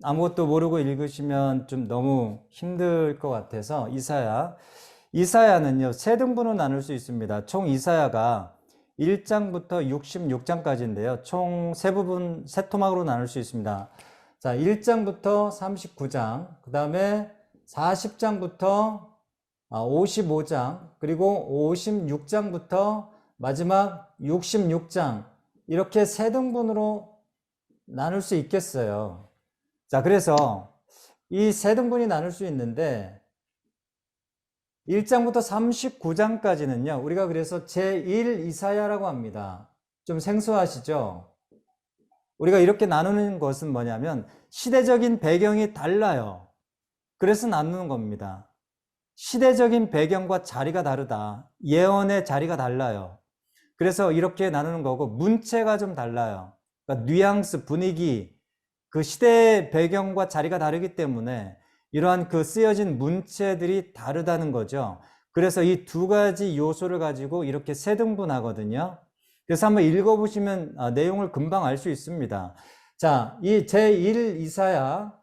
아무것도 모르고 읽으시면 좀 너무 힘들 것 같아서 이사야는요. 세 등분으로 나눌 수 있습니다. 총 이사야가 1장부터 66장까지인데요. 총 세 부분, 세 토막으로 나눌 수 있습니다. 자, 1장부터 39장, 그 다음에 40장부터 55장, 그리고 56장부터 마지막 66장, 이렇게 세 등분으로 나눌 수 있겠어요. 자, 그래서 이 세 등분이 나눌 수 있는데 1장부터 39장까지는요, 우리가 그래서 제1 이사야라고 합니다. 좀 생소하시죠? 우리가 이렇게 나누는 것은 뭐냐면 시대적인 배경이 달라요. 그래서 나누는 겁니다. 시대적인 배경과 자리가 다르다. 예언의 자리가 달라요. 그래서 이렇게 나누는 거고, 문체가 좀 달라요. 그러니까 뉘앙스, 분위기, 그 시대의 배경과 자리가 다르기 때문에 이러한 그 쓰여진 문체들이 다르다는 거죠. 그래서 이 두 가지 요소를 가지고 이렇게 세 등분하거든요. 그래서 한번 읽어보시면 내용을 금방 알 수 있습니다. 자, 이 제1 이사야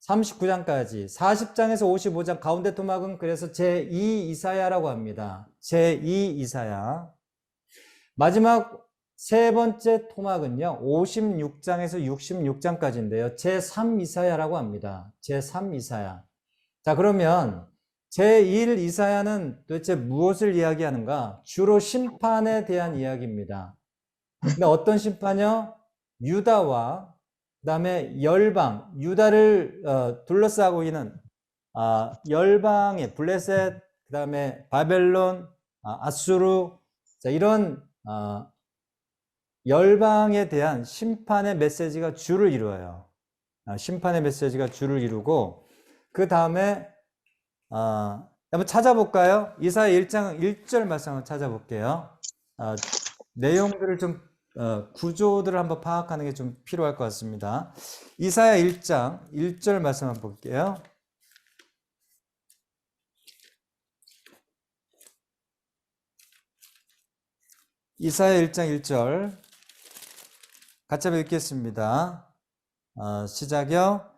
39장까지 40장에서 55장 가운데 토막은 그래서 제2 이사야라고 합니다. 제2 이사야. 마지막 세 번째 토막은요, 56장에서 66장까지인데요. 제3 이사야라고 합니다. 제3 이사야. 자, 그러면 제1 이사야는 도대체 무엇을 이야기하는가? 주로 심판에 대한 이야기입니다. 근데 어떤 심판이요? 유다와 그 다음에 열방, 유다를 둘러싸고 있는 열방의 블레셋, 그 다음에 바벨론, 아수르, 자, 이런 열방에 대한 심판의 메시지가 주를 이루어요. 심판의 메시지가 주를 이루고, 그 다음에 한번 찾아볼까요? 이사야 1장 1절 말씀 한번 찾아볼게요. 내용들을 좀 구조들을 한번 파악하는 게 좀 필요할 것 같습니다. 이사야 1장 1절 말씀 한번 볼게요. 이사야 1장 1절 같이 한번 읽겠습니다. 시작이요.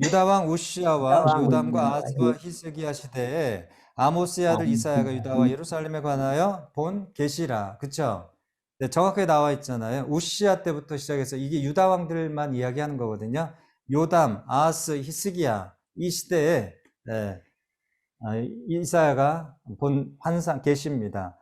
유다왕 우시아와 요담과 아스와 히스기야 시대에 아모스의 아들 이사야가 유다와 예루살렘에 관하여 본 계시라. 그쵸? 네, 정확하게 나와 있잖아요. 우시아 때부터 시작해서 이게 유다 왕들만 이야기하는 거거든요. 요담, 아하스, 히스기야 이 시대에 이사야가 본 환상 계시입니다.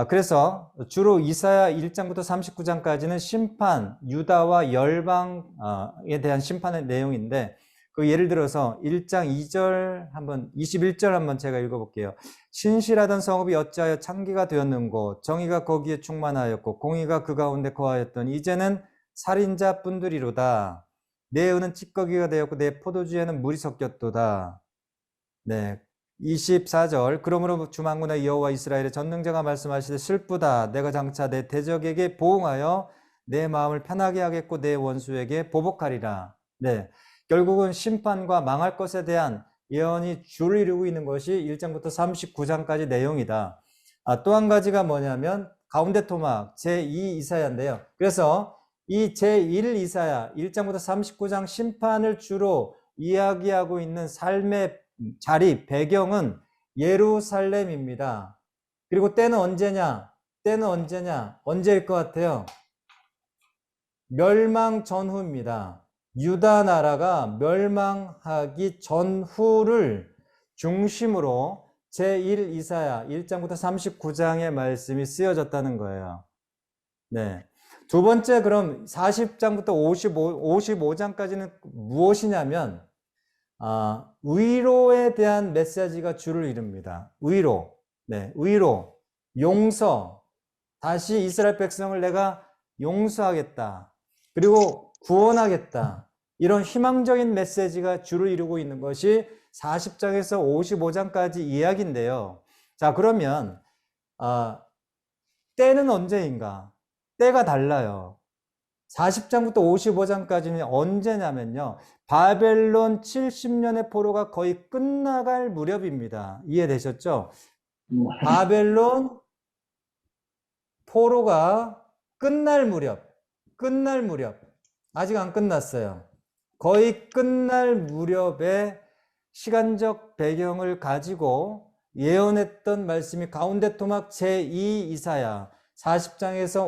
그래서 주로 이사야 1장부터 39장까지는 심판, 유다와 열방에 대한 심판의 내용인데, 그 예를 들어서 1장 2절 한번 21절 한번 제가 읽어볼게요. 신실하던 성읍이 어찌하여 창기가 되었는고, 정의가 거기에 충만하였고 공의가 그 가운데 거하였더니 이제는 살인자 뿐들이로다. 내 은은 찌꺼기가 되었고 내 포도주에는 물이 섞였도다. 네. 24절 그러므로 주만군의 여호와 이스라엘의 전능자가 말씀하시되 슬프다. 내가 장차 내 대적에게 보응하여 내 마음을 편하게 하겠고 내 원수에게 보복하리라. 네, 결국은 심판과 망할 것에 대한 예언이 줄을 이루고 있는 것이 1장부터 39장까지 내용이다. 또 한 가지가 뭐냐면 가운데 토막 제2 이사야인데요. 그래서 이 제1 이사야 1장부터 39장 심판을 주로 이야기하고 있는 삶의 자리, 배경은 예루살렘입니다. 그리고 때는 언제냐? 때는 언제냐? 언제일 것 같아요? 멸망 전후입니다. 유다 나라가 멸망하기 전후를 중심으로 제1 이사야 1장부터 39장의 말씀이 쓰여졌다는 거예요. 네. 두 번째, 그럼 40장부터 55장까지는 무엇이냐면 위로에 대한 메시지가 주를 이룹니다. 위로. 네, 위로. 용서. 다시 이스라엘 백성을 내가 용서하겠다. 그리고 구원하겠다. 이런 희망적인 메시지가 주를 이루고 있는 것이 40장에서 55장까지 이야기인데요. 자, 그러면 때는 언제인가? 때가 달라요. 40장부터 55장까지는 언제냐면요. 바벨론 70년의 포로가 거의 끝나갈 무렵입니다. 이해되셨죠? 바벨론 포로가 끝날 무렵, 아직 안 끝났어요. 거의 끝날 무렵에 시간적 배경을 가지고 예언했던 말씀이 가운데 토막 제2 이사야 40장에서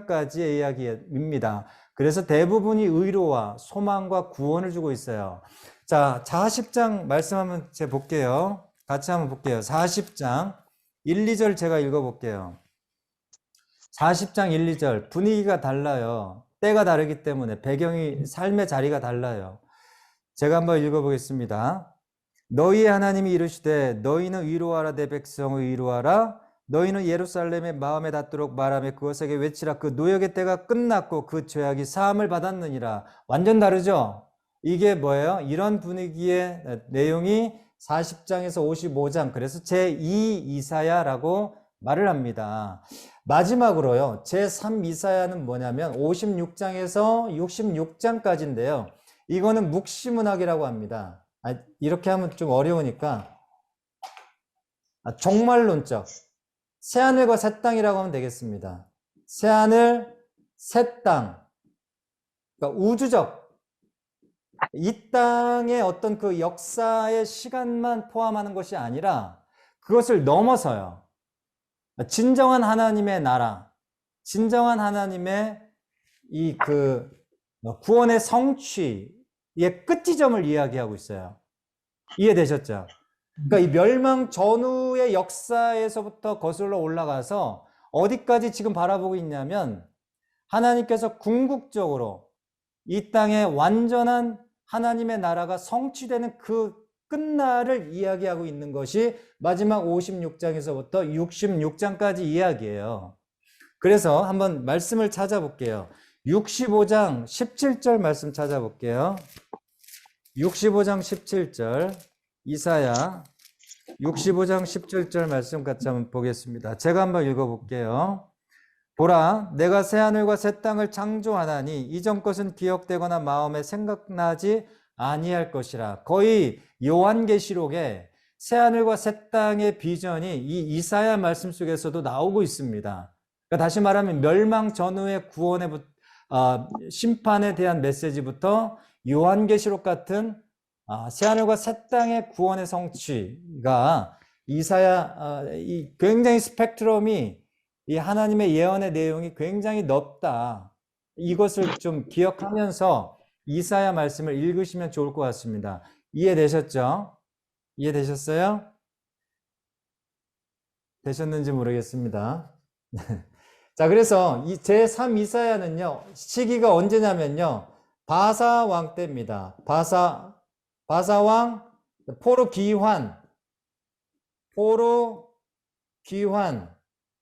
55장까지의 이야기입니다. 그래서 대부분이 의로와 소망과 구원을 주고 있어요. 자, 40장 말씀 한번 제가 볼게요. 같이 한번 볼게요. 40장 1, 2절 제가 읽어볼게요. 40장 1, 2절 분위기가 달라요. 때가 다르기 때문에 배경이 삶의 자리가 달라요. 제가 한번 읽어보겠습니다. 너희의 하나님이 이르시되 너희는 의로하라 내 백성을 의로하라 너희는 예루살렘의 마음에 닿도록 말하며 그것에게 외치라 그 노역의 때가 끝났고 그 죄악이 사함을 받았느니라. 완전 다르죠? 이게 뭐예요? 이런 분위기의 내용이 40장에서 55장 그래서 제2 이사야라고 말을 합니다. 마지막으로요. 제3 이사야는 뭐냐면 56장에서 66장까지인데요. 이거는 묵시문학이라고 합니다. 이렇게 하면 좀 어려우니까 종말론적 새하늘과 새 땅이라고 하면 되겠습니다. 새하늘, 새 땅. 그러니까 우주적 이 땅의 어떤 그 역사의 시간만 포함하는 것이 아니라 그것을 넘어서요. 진정한 하나님의 나라, 진정한 하나님의 이 그 구원의 성취의 끝 지점을 이야기하고 있어요. 이해되셨죠? 그러니까 이 멸망 전후의 역사에서부터 거슬러 올라가서 어디까지 지금 바라보고 있냐면 하나님께서 궁극적으로 이 땅에 완전한 하나님의 나라가 성취되는 그 끝날을 이야기하고 있는 것이 마지막 56장에서부터 66장까지 이야기예요. 그래서 한번 말씀을 찾아볼게요. 65장 17절 말씀 찾아볼게요. 65장 17절 이사야 65장 17절 말씀 같이 한번 보겠습니다. 제가 한번 읽어볼게요. 보라, 내가 새하늘과 새 땅을 창조하나니 이전 것은 기억되거나 마음에 생각나지 아니할 것이라. 거의 요한계시록에 새하늘과 새 땅의 비전이 이 이사야 말씀 속에서도 나오고 있습니다. 그러니까 다시 말하면 멸망 전후의 구원의 심판에 대한 메시지부터 요한계시록 같은 새하늘과 새 땅의 구원의 성취가 이사야 굉장히 스펙트럼이 이 하나님의 예언의 내용이 굉장히 넓다. 이것을 좀 기억하면서 이사야 말씀을 읽으시면 좋을 것 같습니다. 이해되셨죠? 이해되셨어요? 되셨는지 모르겠습니다. 자, 그래서 이 제3 이사야는요, 시기가 언제냐면요, 바사 왕 때입니다. 바사 왕, 포로 귀환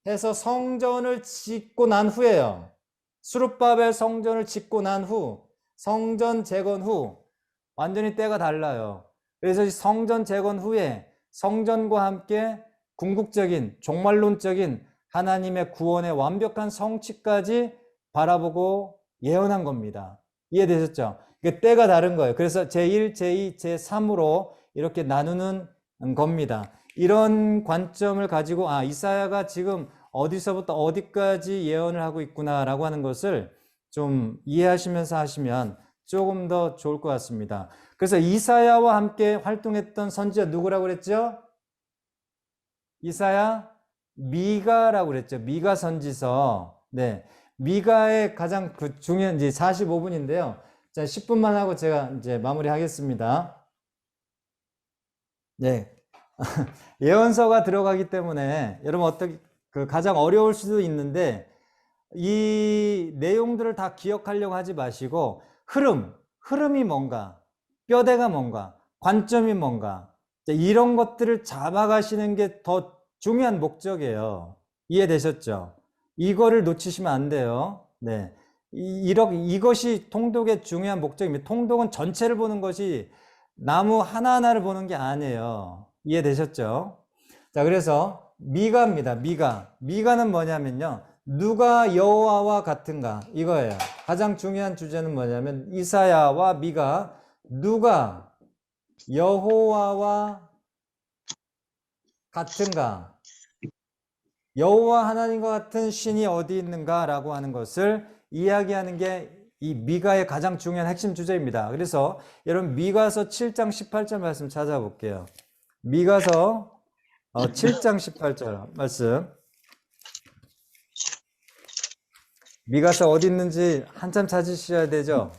해서 성전을 짓고 난 후에요. 수룹바벨 성전을 짓고 난 후, 성전 재건 후, 완전히 때가 달라요. 그래서 성전 재건 후에 성전과 함께 궁극적인, 종말론적인 하나님의 구원의 완벽한 성취까지 바라보고 예언한 겁니다. 이해되셨죠? 때가 다른 거예요. 그래서 제1, 제2, 제3으로 이렇게 나누는 겁니다. 이런 관점을 가지고 이사야가 지금 어디서부터 어디까지 예언을 하고 있구나라고 하는 것을 좀 이해하시면서 하시면 조금 더 좋을 것 같습니다. 그래서 이사야와 함께 활동했던 선지자 누구라고 그랬죠? 이사야, 미가라고 그랬죠. 미가 선지서. 네. 미가의 가장 중요한 이제 45분인데요. 자, 10분만 하고 제가 이제 마무리하겠습니다. 네. 예언서가 들어가기 때문에 여러분 어떻게 가장 어려울 수도 있는데 이 내용들을 다 기억하려고 하지 마시고 흐름이 뭔가, 뼈대가 뭔가, 관점이 뭔가 이런 것들을 잡아가시는 게 더 중요한 목적이에요. 이해되셨죠? 이거를 놓치시면 안 돼요. 네. 이것이 통독의 중요한 목적입니다. 통독은 전체를 보는 것이 나무 하나하나를 보는 게 아니에요. 이해되셨죠? 자, 그래서 미가입니다. 미가는 뭐냐면요. 누가 여호와와 같은가? 이거예요. 가장 중요한 주제는 뭐냐면 이사야와 미가 누가 여호와와 같은가? 여호와 하나님과 같은 신이 어디 있는가라고 하는 것을 이야기하는 게 이 미가의 가장 중요한 핵심 주제입니다. 그래서 여러분 미가서 7장 18절 말씀 찾아볼게요. 미가서 7장 18절 말씀. 미가서 어디 있는지 한참 찾으셔야 되죠.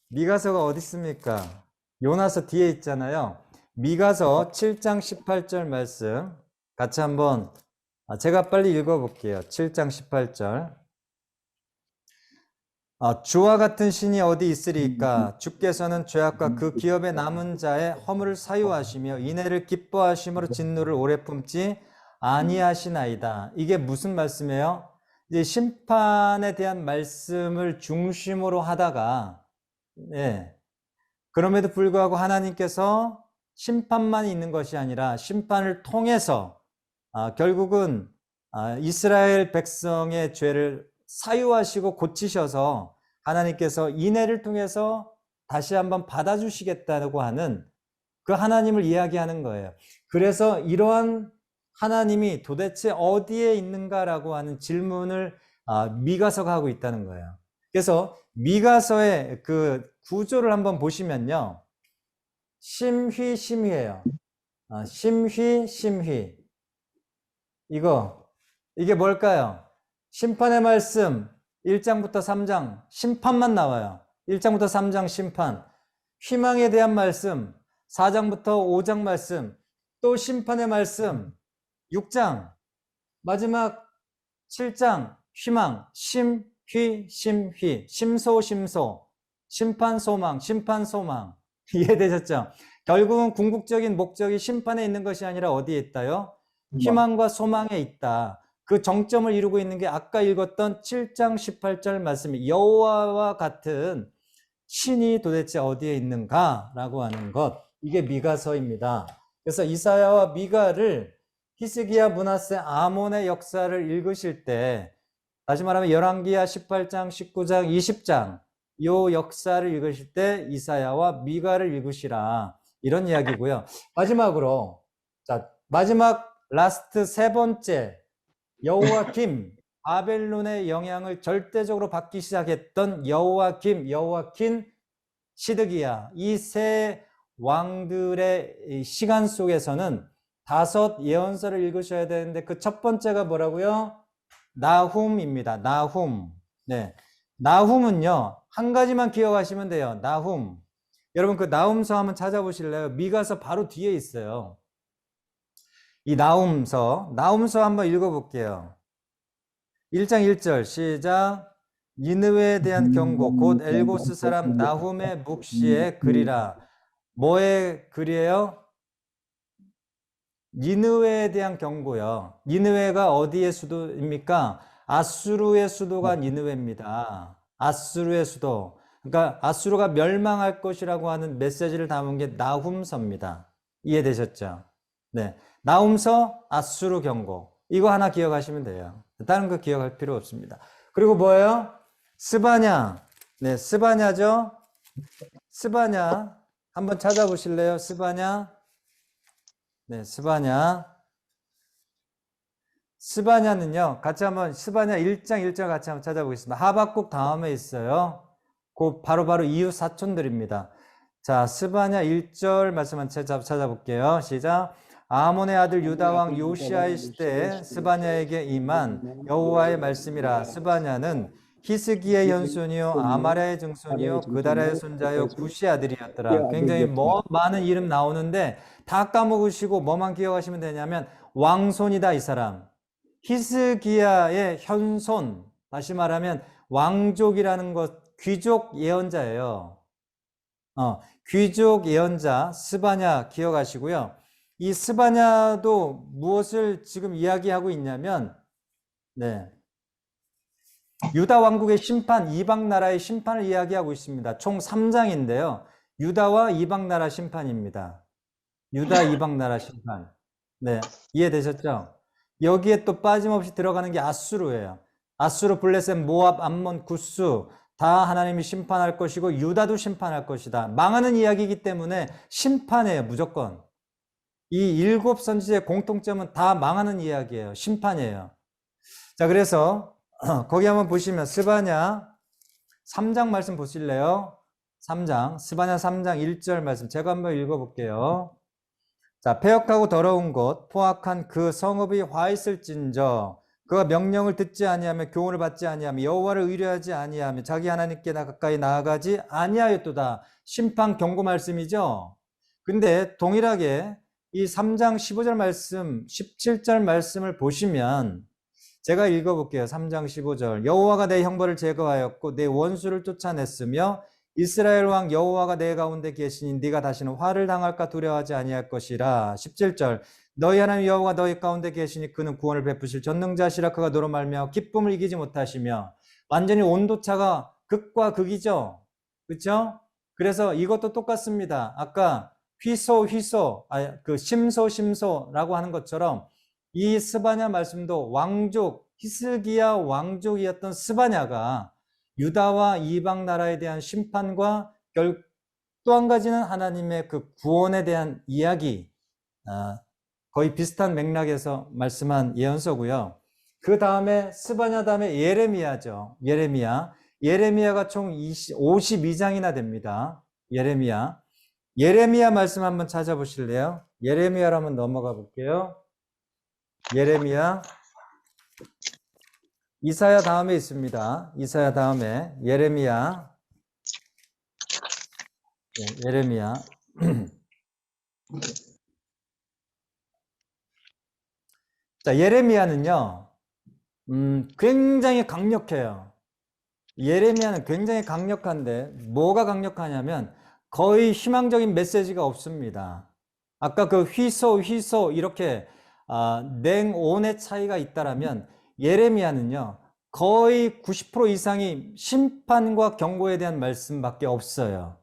미가서가 어디 있습니까? 요나서 뒤에 있잖아요. 미가서 7장 18절 말씀 같이 한번 제가 빨리 읽어볼게요. 7장 18절. 주와 같은 신이 어디 있으리까? 주께서는 죄악과 그 기업에 남은 자의 허물을 사유하시며 인애를 기뻐하심으로 진노를 오래 품지 아니하시나이다. 이게 무슨 말씀이에요? 이제 심판에 대한 말씀을 중심으로 하다가 그럼에도 불구하고 하나님께서 심판만 있는 것이 아니라 심판을 통해서 결국은 이스라엘 백성의 죄를 사유하시고 고치셔서 하나님께서 인애를 통해서 다시 한번 받아주시겠다고 하는 그 하나님을 이야기하는 거예요. 그래서 이러한 하나님이 도대체 어디에 있는가라고 하는 질문을 미가서가 하고 있다는 거예요. 그래서 미가서의 그 구조를 한번 보시면요. 심휘, 심휘예요. 심휘, 심휘. 이게 뭘까요? 심판의 말씀 1장부터 3장 심판만 나와요. 1장부터 3장 심판. 희망에 대한 말씀 4장부터 5장 말씀. 또 심판의 말씀 6장. 마지막 7장 희망. 심휘, 심휘. 심소, 심소. 심판, 소망. 심판, 소망. 이해되셨죠? 결국은 궁극적인 목적이 심판에 있는 것이 아니라 어디에 있다요? 희망과 소망에 있다. 그 정점을 이루고 있는 게 아까 읽었던 7장 18절 말씀이 여호와와 같은 신이 도대체 어디에 있는가라고 하는 것. 이게 미가서입니다. 그래서 이사야와 미가를 히스기야, 므낫세, 아몬의 역사를 읽으실 때 다시 말하면 열왕기야 18장, 19장, 20장 요 역사를 읽으실 때 이사야와 미가를 읽으시라. 이런 이야기고요. 마지막으로 마지막 라스트 세 번째 여호와김, 바벨론의 영향을 절대적으로 받기 시작했던 여호와킨, 시드기야. 이 세 왕들의 시간 속에서는 5 예언서를 읽으셔야 되는데 그 첫 번째가 뭐라고요? 나훔입니다. 나훔. 네. 나훔은요. 한 가지만 기억하시면 돼요. 나훔. 여러분 그 나훔서 한번 찾아보실래요? 미가서 바로 뒤에 있어요. 이 나훔서 한번 읽어볼게요. 1장 1절 시작. 니느웨에 대한 경고 곧 엘고스 사람 나훔의 묵시의 글이라. 뭐의 글이에요? 니느웨에 대한 경고요. 니느웨가 어디의 수도입니까? 아수르의 수도가 니느웨입니다. 아수르의 수도. 그러니까 아수르가 멸망할 것이라고 하는 메시지를 담은 게 나훔서입니다. 이해되셨죠? 네. 나훔서, 아수르 경고. 이거 하나 기억하시면 돼요. 다른 거 기억할 필요 없습니다. 그리고 뭐예요? 스바냐. 네, 스바냐죠? 스바냐. 한번 찾아보실래요? 스바냐. 네, 스바냐. 스바냐는요, 같이 한번 스바냐 1장 1절 같이 한번 찾아보겠습니다. 하박국 다음에 있어요. 그 바로 이웃 사촌들입니다. 자, 스바냐 1절 말씀 한번 찾아볼게요. 시작. 아몬의 아들 유다왕 요시아의 시대에 스바냐에게 임한 여호와의 말씀이라. 스바냐는 히스기의 현손이요 아마랴의 증손이요 그다라의 손자요 구시 아들이었더라. 굉장히 많은 이름 나오는데 다 까먹으시고 뭐만 기억하시면 되냐면 왕손이다 이 사람. 히스기야의 현손. 다시 말하면 왕족이라는 것, 귀족 예언자예요. 귀족 예언자 스바냐 기억하시고요. 이 스바냐도 무엇을 지금 이야기하고 있냐면, 네. 유다 왕국의 심판, 이방 나라의 심판을 이야기하고 있습니다. 총 3장인데요. 유다와 이방 나라 심판입니다. 유다 이방 나라 심판. 네, 이해되셨죠? 여기에 또 빠짐없이 들어가는 게 아수르예요. 아수르, 블레셋, 모압, 암몬, 구스 다 하나님이 심판할 것이고 유다도 심판할 것이다. 망하는 이야기이기 때문에 심판이에요, 무조건. 이 7 선지자의 공통점은 다 망하는 이야기예요. 심판이에요. 자, 그래서 거기 한번 보시면 스바냐 3장 말씀 보실래요? 3장, 스바냐 3장 1절 말씀 제가 한번 읽어볼게요. 자, 패역하고 더러운 곳, 포악한 그 성읍이 화 있을진저 그가 명령을 듣지 아니하며 교훈을 받지 아니하며 여호와를 의뢰하지 아니하며 자기 하나님께 가까이 나아가지 아니하였도다. 심판 경고 말씀이죠. 근데 동일하게 이 3장 15절 말씀, 17절 말씀을 보시면 제가 읽어볼게요. 3장 15절. 여호와가 내 형벌을 제거하였고 내 원수를 쫓아냈으며 이스라엘 왕 여호와가 내 가운데 계시니 네가 다시는 화를 당할까 두려워하지 아니할 것이라. 17절. 너희 하나님 여호와가 너희 가운데 계시니 그는 구원을 베푸실 전능자시라. 그가 너로 말미암아 기쁨을 이기지 못하시며. 완전히 온도차가 극과 극이죠. 그렇죠? 그래서 이것도 똑같습니다. 아까 심소라고 하는 것처럼 이 스바냐 말씀도 왕족, 히스기야 왕족이었던 스바냐가 유다와 이방 나라에 대한 심판과 또 한 가지는 하나님의 그 구원에 대한 이야기, 거의 비슷한 맥락에서 말씀한 예언서고요. 그 다음에 스바냐 다음에 예레미야죠. 예레미야가 총 52장이나 됩니다. 예레미야 말씀 한번 찾아보실래요? 예레미야로 한번 넘어가 볼게요. 예레미야, 이사야 다음에 있습니다. 이사야 다음에 예레미야. 네, 예레미야. 자, 예레미야는요, 굉장히 강력해요. 예레미야는 굉장히 강력한데, 뭐가 강력하냐면, 거의 희망적인 메시지가 없습니다. 아까 그 휘소, 이렇게, 냉온의 차이가 있다라면, 예레미야는요, 거의 90% 이상이 심판과 경고에 대한 말씀밖에 없어요.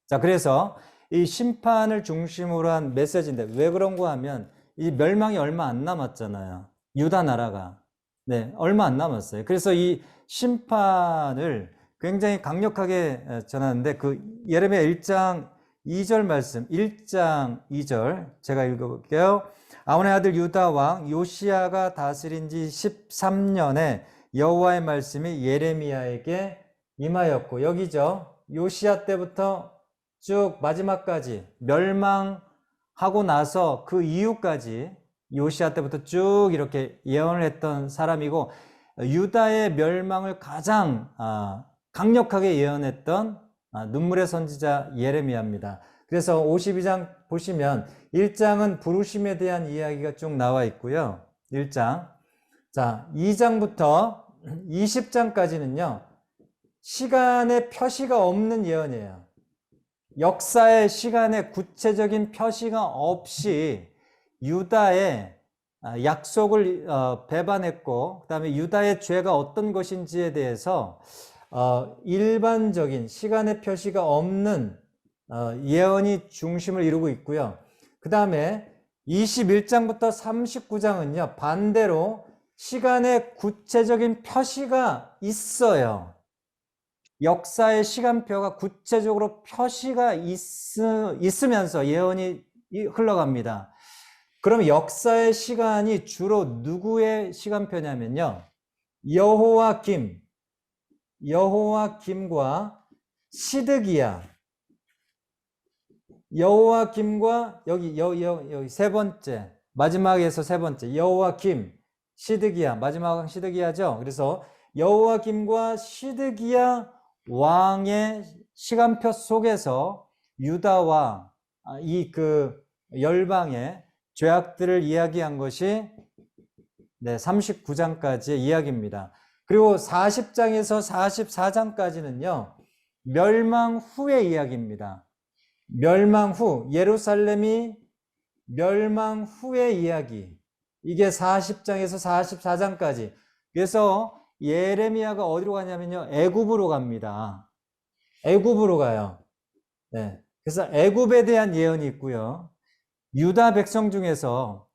자, 그래서 이 심판을 중심으로 한 메시지인데 왜 그런가 하면 이 멸망이 얼마 안 남았잖아요. 유다 나라가. 네, 얼마 안 남았어요. 그래서 이 심판을 굉장히 강력하게 전하는데 그 예레미야 1장 2절 말씀, 1장 2절 제가 읽어볼게요. 아몬의 아들 유다 왕 요시야가 다스린 지 13년에 여호와의 말씀이 예레미야에게 임하였고, 여기죠. 요시야 때부터 쭉 마지막까지 멸망하고 나서 그 이후까지 요시야 때부터 쭉 이렇게 예언을 했던 사람이고, 유다의 멸망을 가장 강력하게 예언했던 눈물의 선지자 예레미야입니다. 그래서 52장 보시면 1장은 부르심에 대한 이야기가 쭉 나와 있고요. 1장. 자, 2장부터 20장까지는요. 시간의 표시가 없는 예언이에요. 역사의 시간에 구체적인 표시가 없이 유다의 약속을 배반했고, 그 다음에 유다의 죄가 어떤 것인지에 대해서 일반적인 시간의 표시가 없는 예언이 중심을 이루고 있고요. 그 다음에 21장부터 39장은요, 반대로 시간의 구체적인 표시가 있어요. 역사의 시간표가 구체적으로 표시가 있으면서 예언이 흘러갑니다. 그럼 역사의 시간이 주로 누구의 시간표냐면요, 여호와김과 시드기야, 여호와김과 여기 세 번째, 마지막에서 세 번째, 여호와김, 시드기야, 마지막은 시드기야죠. 그래서 여호와김과 시드기야 왕의 시간표 속에서 유다와 이 그 열방의 죄악들을 이야기한 것이 39장까지의 이야기입니다. 그리고 40장에서 44장까지는요, 멸망 후의 이야기입니다. 멸망 후, 예루살렘이 멸망 후의 이야기. 이게 40장에서 44장까지. 그래서 예레미야가 어디로 가냐면요, 애굽으로 갑니다. 애굽으로 가요. 네. 그래서 애굽에 대한 예언이 있고요. 유다 백성 중에서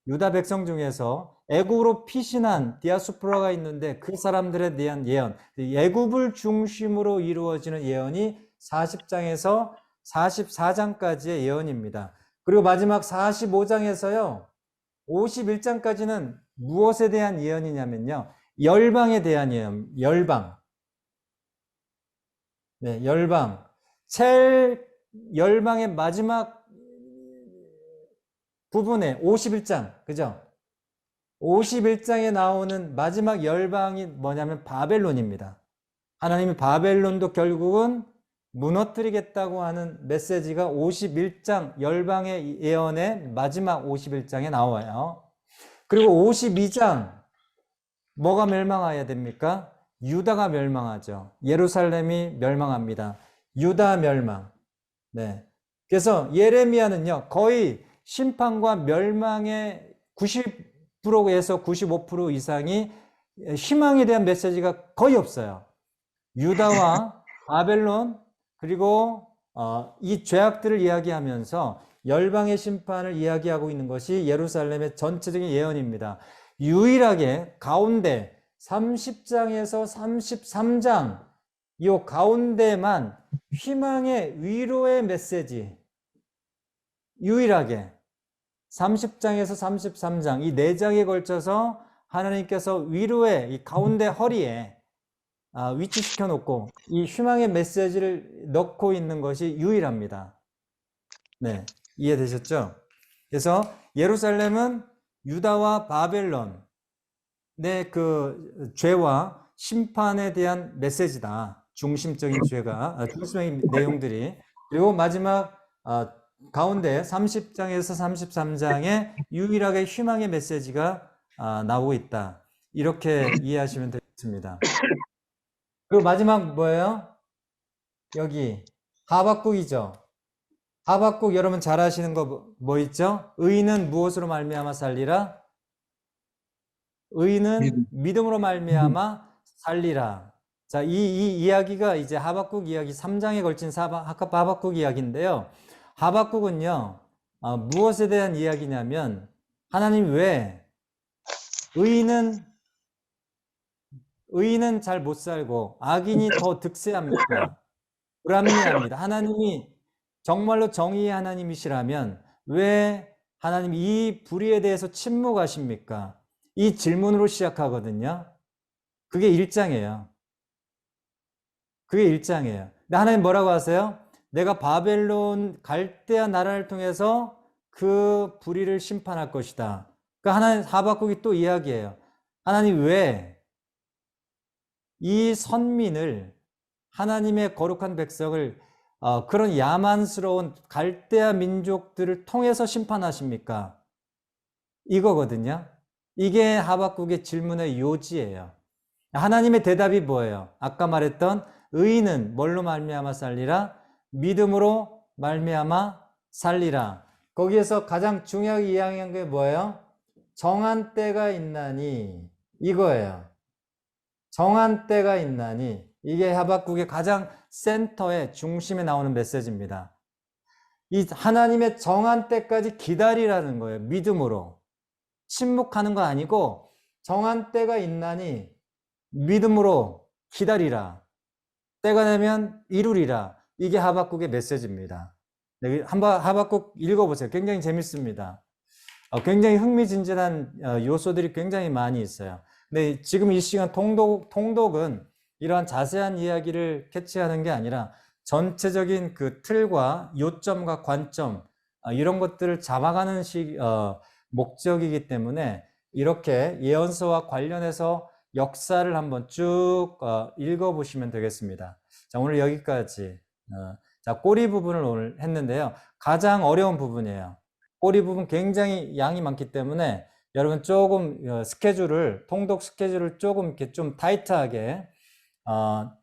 유다 백성 중에서 애굽으로 피신한 디아스포라가 있는데 그 사람들에 대한 예언, 애굽을 중심으로 이루어지는 예언이 40장에서 44장까지의 예언입니다. 그리고 마지막 45장에서요. 51장까지는 무엇에 대한 예언이냐면요. 열방에 대한 예언, 열방. 네, 열방. 제일 열방의 마지막 부분에 51장, 그죠? 51장에 나오는 마지막 열방이 뭐냐면 바벨론입니다. 하나님이 바벨론도 결국은 무너뜨리겠다고 하는 메시지가 51장 열방의 예언의 마지막 51장에 나와요. 그리고 52장 뭐가 멸망해야 됩니까? 유다가 멸망하죠. 예루살렘이 멸망합니다. 유다 멸망. 네. 그래서 예레미야는요, 거의 심판과 멸망의 90%에서 95% 이상이 희망에 대한 메시지가 거의 없어요. 유다와 바벨론, 그리고 이 죄악들을 이야기하면서 열방의 심판을 이야기하고 있는 것이 예루살렘의 전체적인 예언입니다. 유일하게 가운데 30장에서 33장 이 가운데만 희망의 위로의 메시지, 유일하게 30장에서 33장 이 4장에 걸쳐서 하나님께서 위로의 이 가운데 허리에 위치시켜 놓고 이 희망의 메시지를 넣고 있는 것이 유일합니다. 네, 이해되셨죠? 그래서 예루살렘은 유다와 바벨론의 그 죄와 심판에 대한 메시지다. 중심적인 중심적인 내용들이. 그리고 마지막 가운데 30장에서 33장에 유일하게 희망의 메시지가 나오고 있다. 이렇게 이해하시면 되겠습니다. 그리고 마지막 뭐예요? 여기 하박국이죠. 하박국 여러분 잘 아시는 거 뭐 있죠? 의인은 무엇으로 말미암아 살리라? 의인은 믿음으로 말미암아 살리라. 자, 이 이야기가 이제 하박국 이야기 3장에 걸친 하박국 이야기인데요. 하박국은요, 무엇에 대한 이야기냐면, 하나님 왜 의인은 잘 못 살고 악인이 더 득세합니까? 불합리합니다. 하나님이 정말로 정의의 하나님이시라면 왜 하나님 이 불의에 대해서 침묵하십니까? 이 질문으로 시작하거든요. 그게 1장이에요. 그게 1장이에요. 근데 하나님 뭐라고 하세요? 내가 바벨론 갈대아 나라를 통해서 그 불의를 심판할 것이다. 그 하나님 하박국이 또 이야기해요. 하나님 왜 이 선민을 하나님의 거룩한 백성을 그런 야만스러운 갈대아 민족들을 통해서 심판하십니까? 이거거든요. 이게 하박국의 질문의 요지예요. 하나님의 대답이 뭐예요? 아까 말했던 의인은 뭘로 말미암아 살리라? 믿음으로 말미암아 살리라. 거기에서 가장 중요하게 이야기한 게 뭐예요? 정한 때가 있나니 이거예요. 정한 때가 있나니 이게 하박국의 가장 센터에 중심에 나오는 메시지입니다. 이 하나님의 정한 때까지 기다리라는 거예요. 믿음으로. 침묵하는 거 아니고 정한 때가 있나니 믿음으로 기다리라. 때가 되면 이루리라. 이게 하박국의 메시지입니다. 한번 하박국 읽어보세요. 굉장히 재밌습니다. 굉장히 흥미진진한 요소들이 굉장히 많이 있어요. 근데 지금 이 시간 통독은 이러한 자세한 이야기를 캐치하는 게 아니라 전체적인 그 틀과 요점과 관점 이런 것들을 잡아가는 목적이기 때문에 이렇게 예언서와 관련해서 역사를 한번 쭉 읽어보시면 되겠습니다. 자, 오늘 여기까지. 자, 꼬리 부분을 오늘 했는데요. 가장 어려운 부분이에요. 꼬리 부분 굉장히 양이 많기 때문에 여러분 조금 통독 스케줄을 조금 이렇게 좀 타이트하게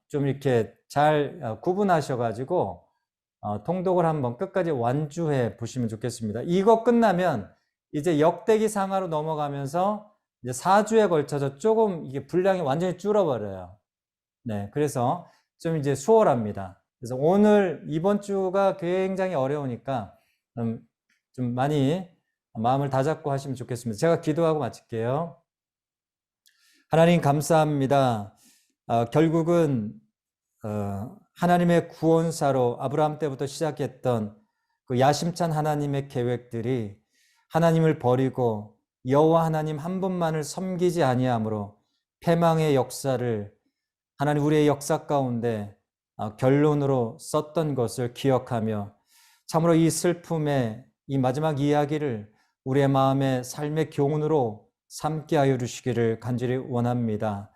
좀 이렇게 잘 구분하셔가지고 통독을 한번 끝까지 완주해 보시면 좋겠습니다. 이거 끝나면 이제 역대기 상하로 넘어가면서 이제 4주에 걸쳐서 조금 이게 분량이 완전히 줄어버려요. 네, 그래서 좀 이제 수월합니다. 그래서 오늘 이번 주가 굉장히 어려우니까 좀 많이 마음을 다잡고 하시면 좋겠습니다. 제가 기도하고 마칠게요. 하나님 감사합니다. 결국은 하나님의 구원사로 아브라함 때부터 시작했던 그 야심찬 하나님의 계획들이 하나님을 버리고 여호와 하나님 한 분만을 섬기지 아니함으로 패망의 역사를 하나님 우리의 역사 가운데 결론으로 썼던 것을 기억하며 참으로 이 슬픔의 이 마지막 이야기를 우리의 마음의 삶의 교훈으로 삼게 하여 주시기를 간절히 원합니다.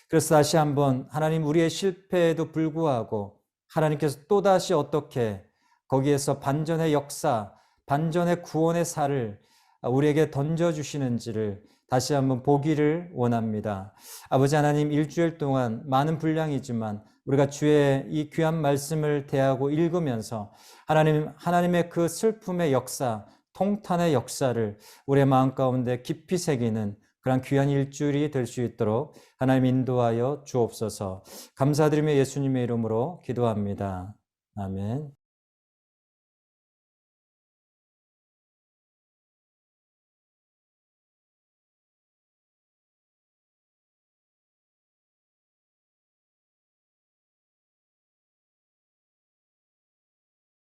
그래서 다시 한번 하나님 우리의 실패에도 불구하고 하나님께서 또다시 어떻게 거기에서 반전의 역사, 반전의 구원의 살을 우리에게 던져주시는지를 다시 한번 보기를 원합니다. 아버지 하나님 일주일 동안 많은 분량이지만 우리가 주의 이 귀한 말씀을 대하고 읽으면서 하나님의 그 슬픔의 역사, 통탄의 역사를 우리의 마음 가운데 깊이 새기는 그런 귀한 일주일이 될 수 있도록 하나님 인도하여 주옵소서. 감사드리며 예수님의 이름으로 기도합니다. 아멘.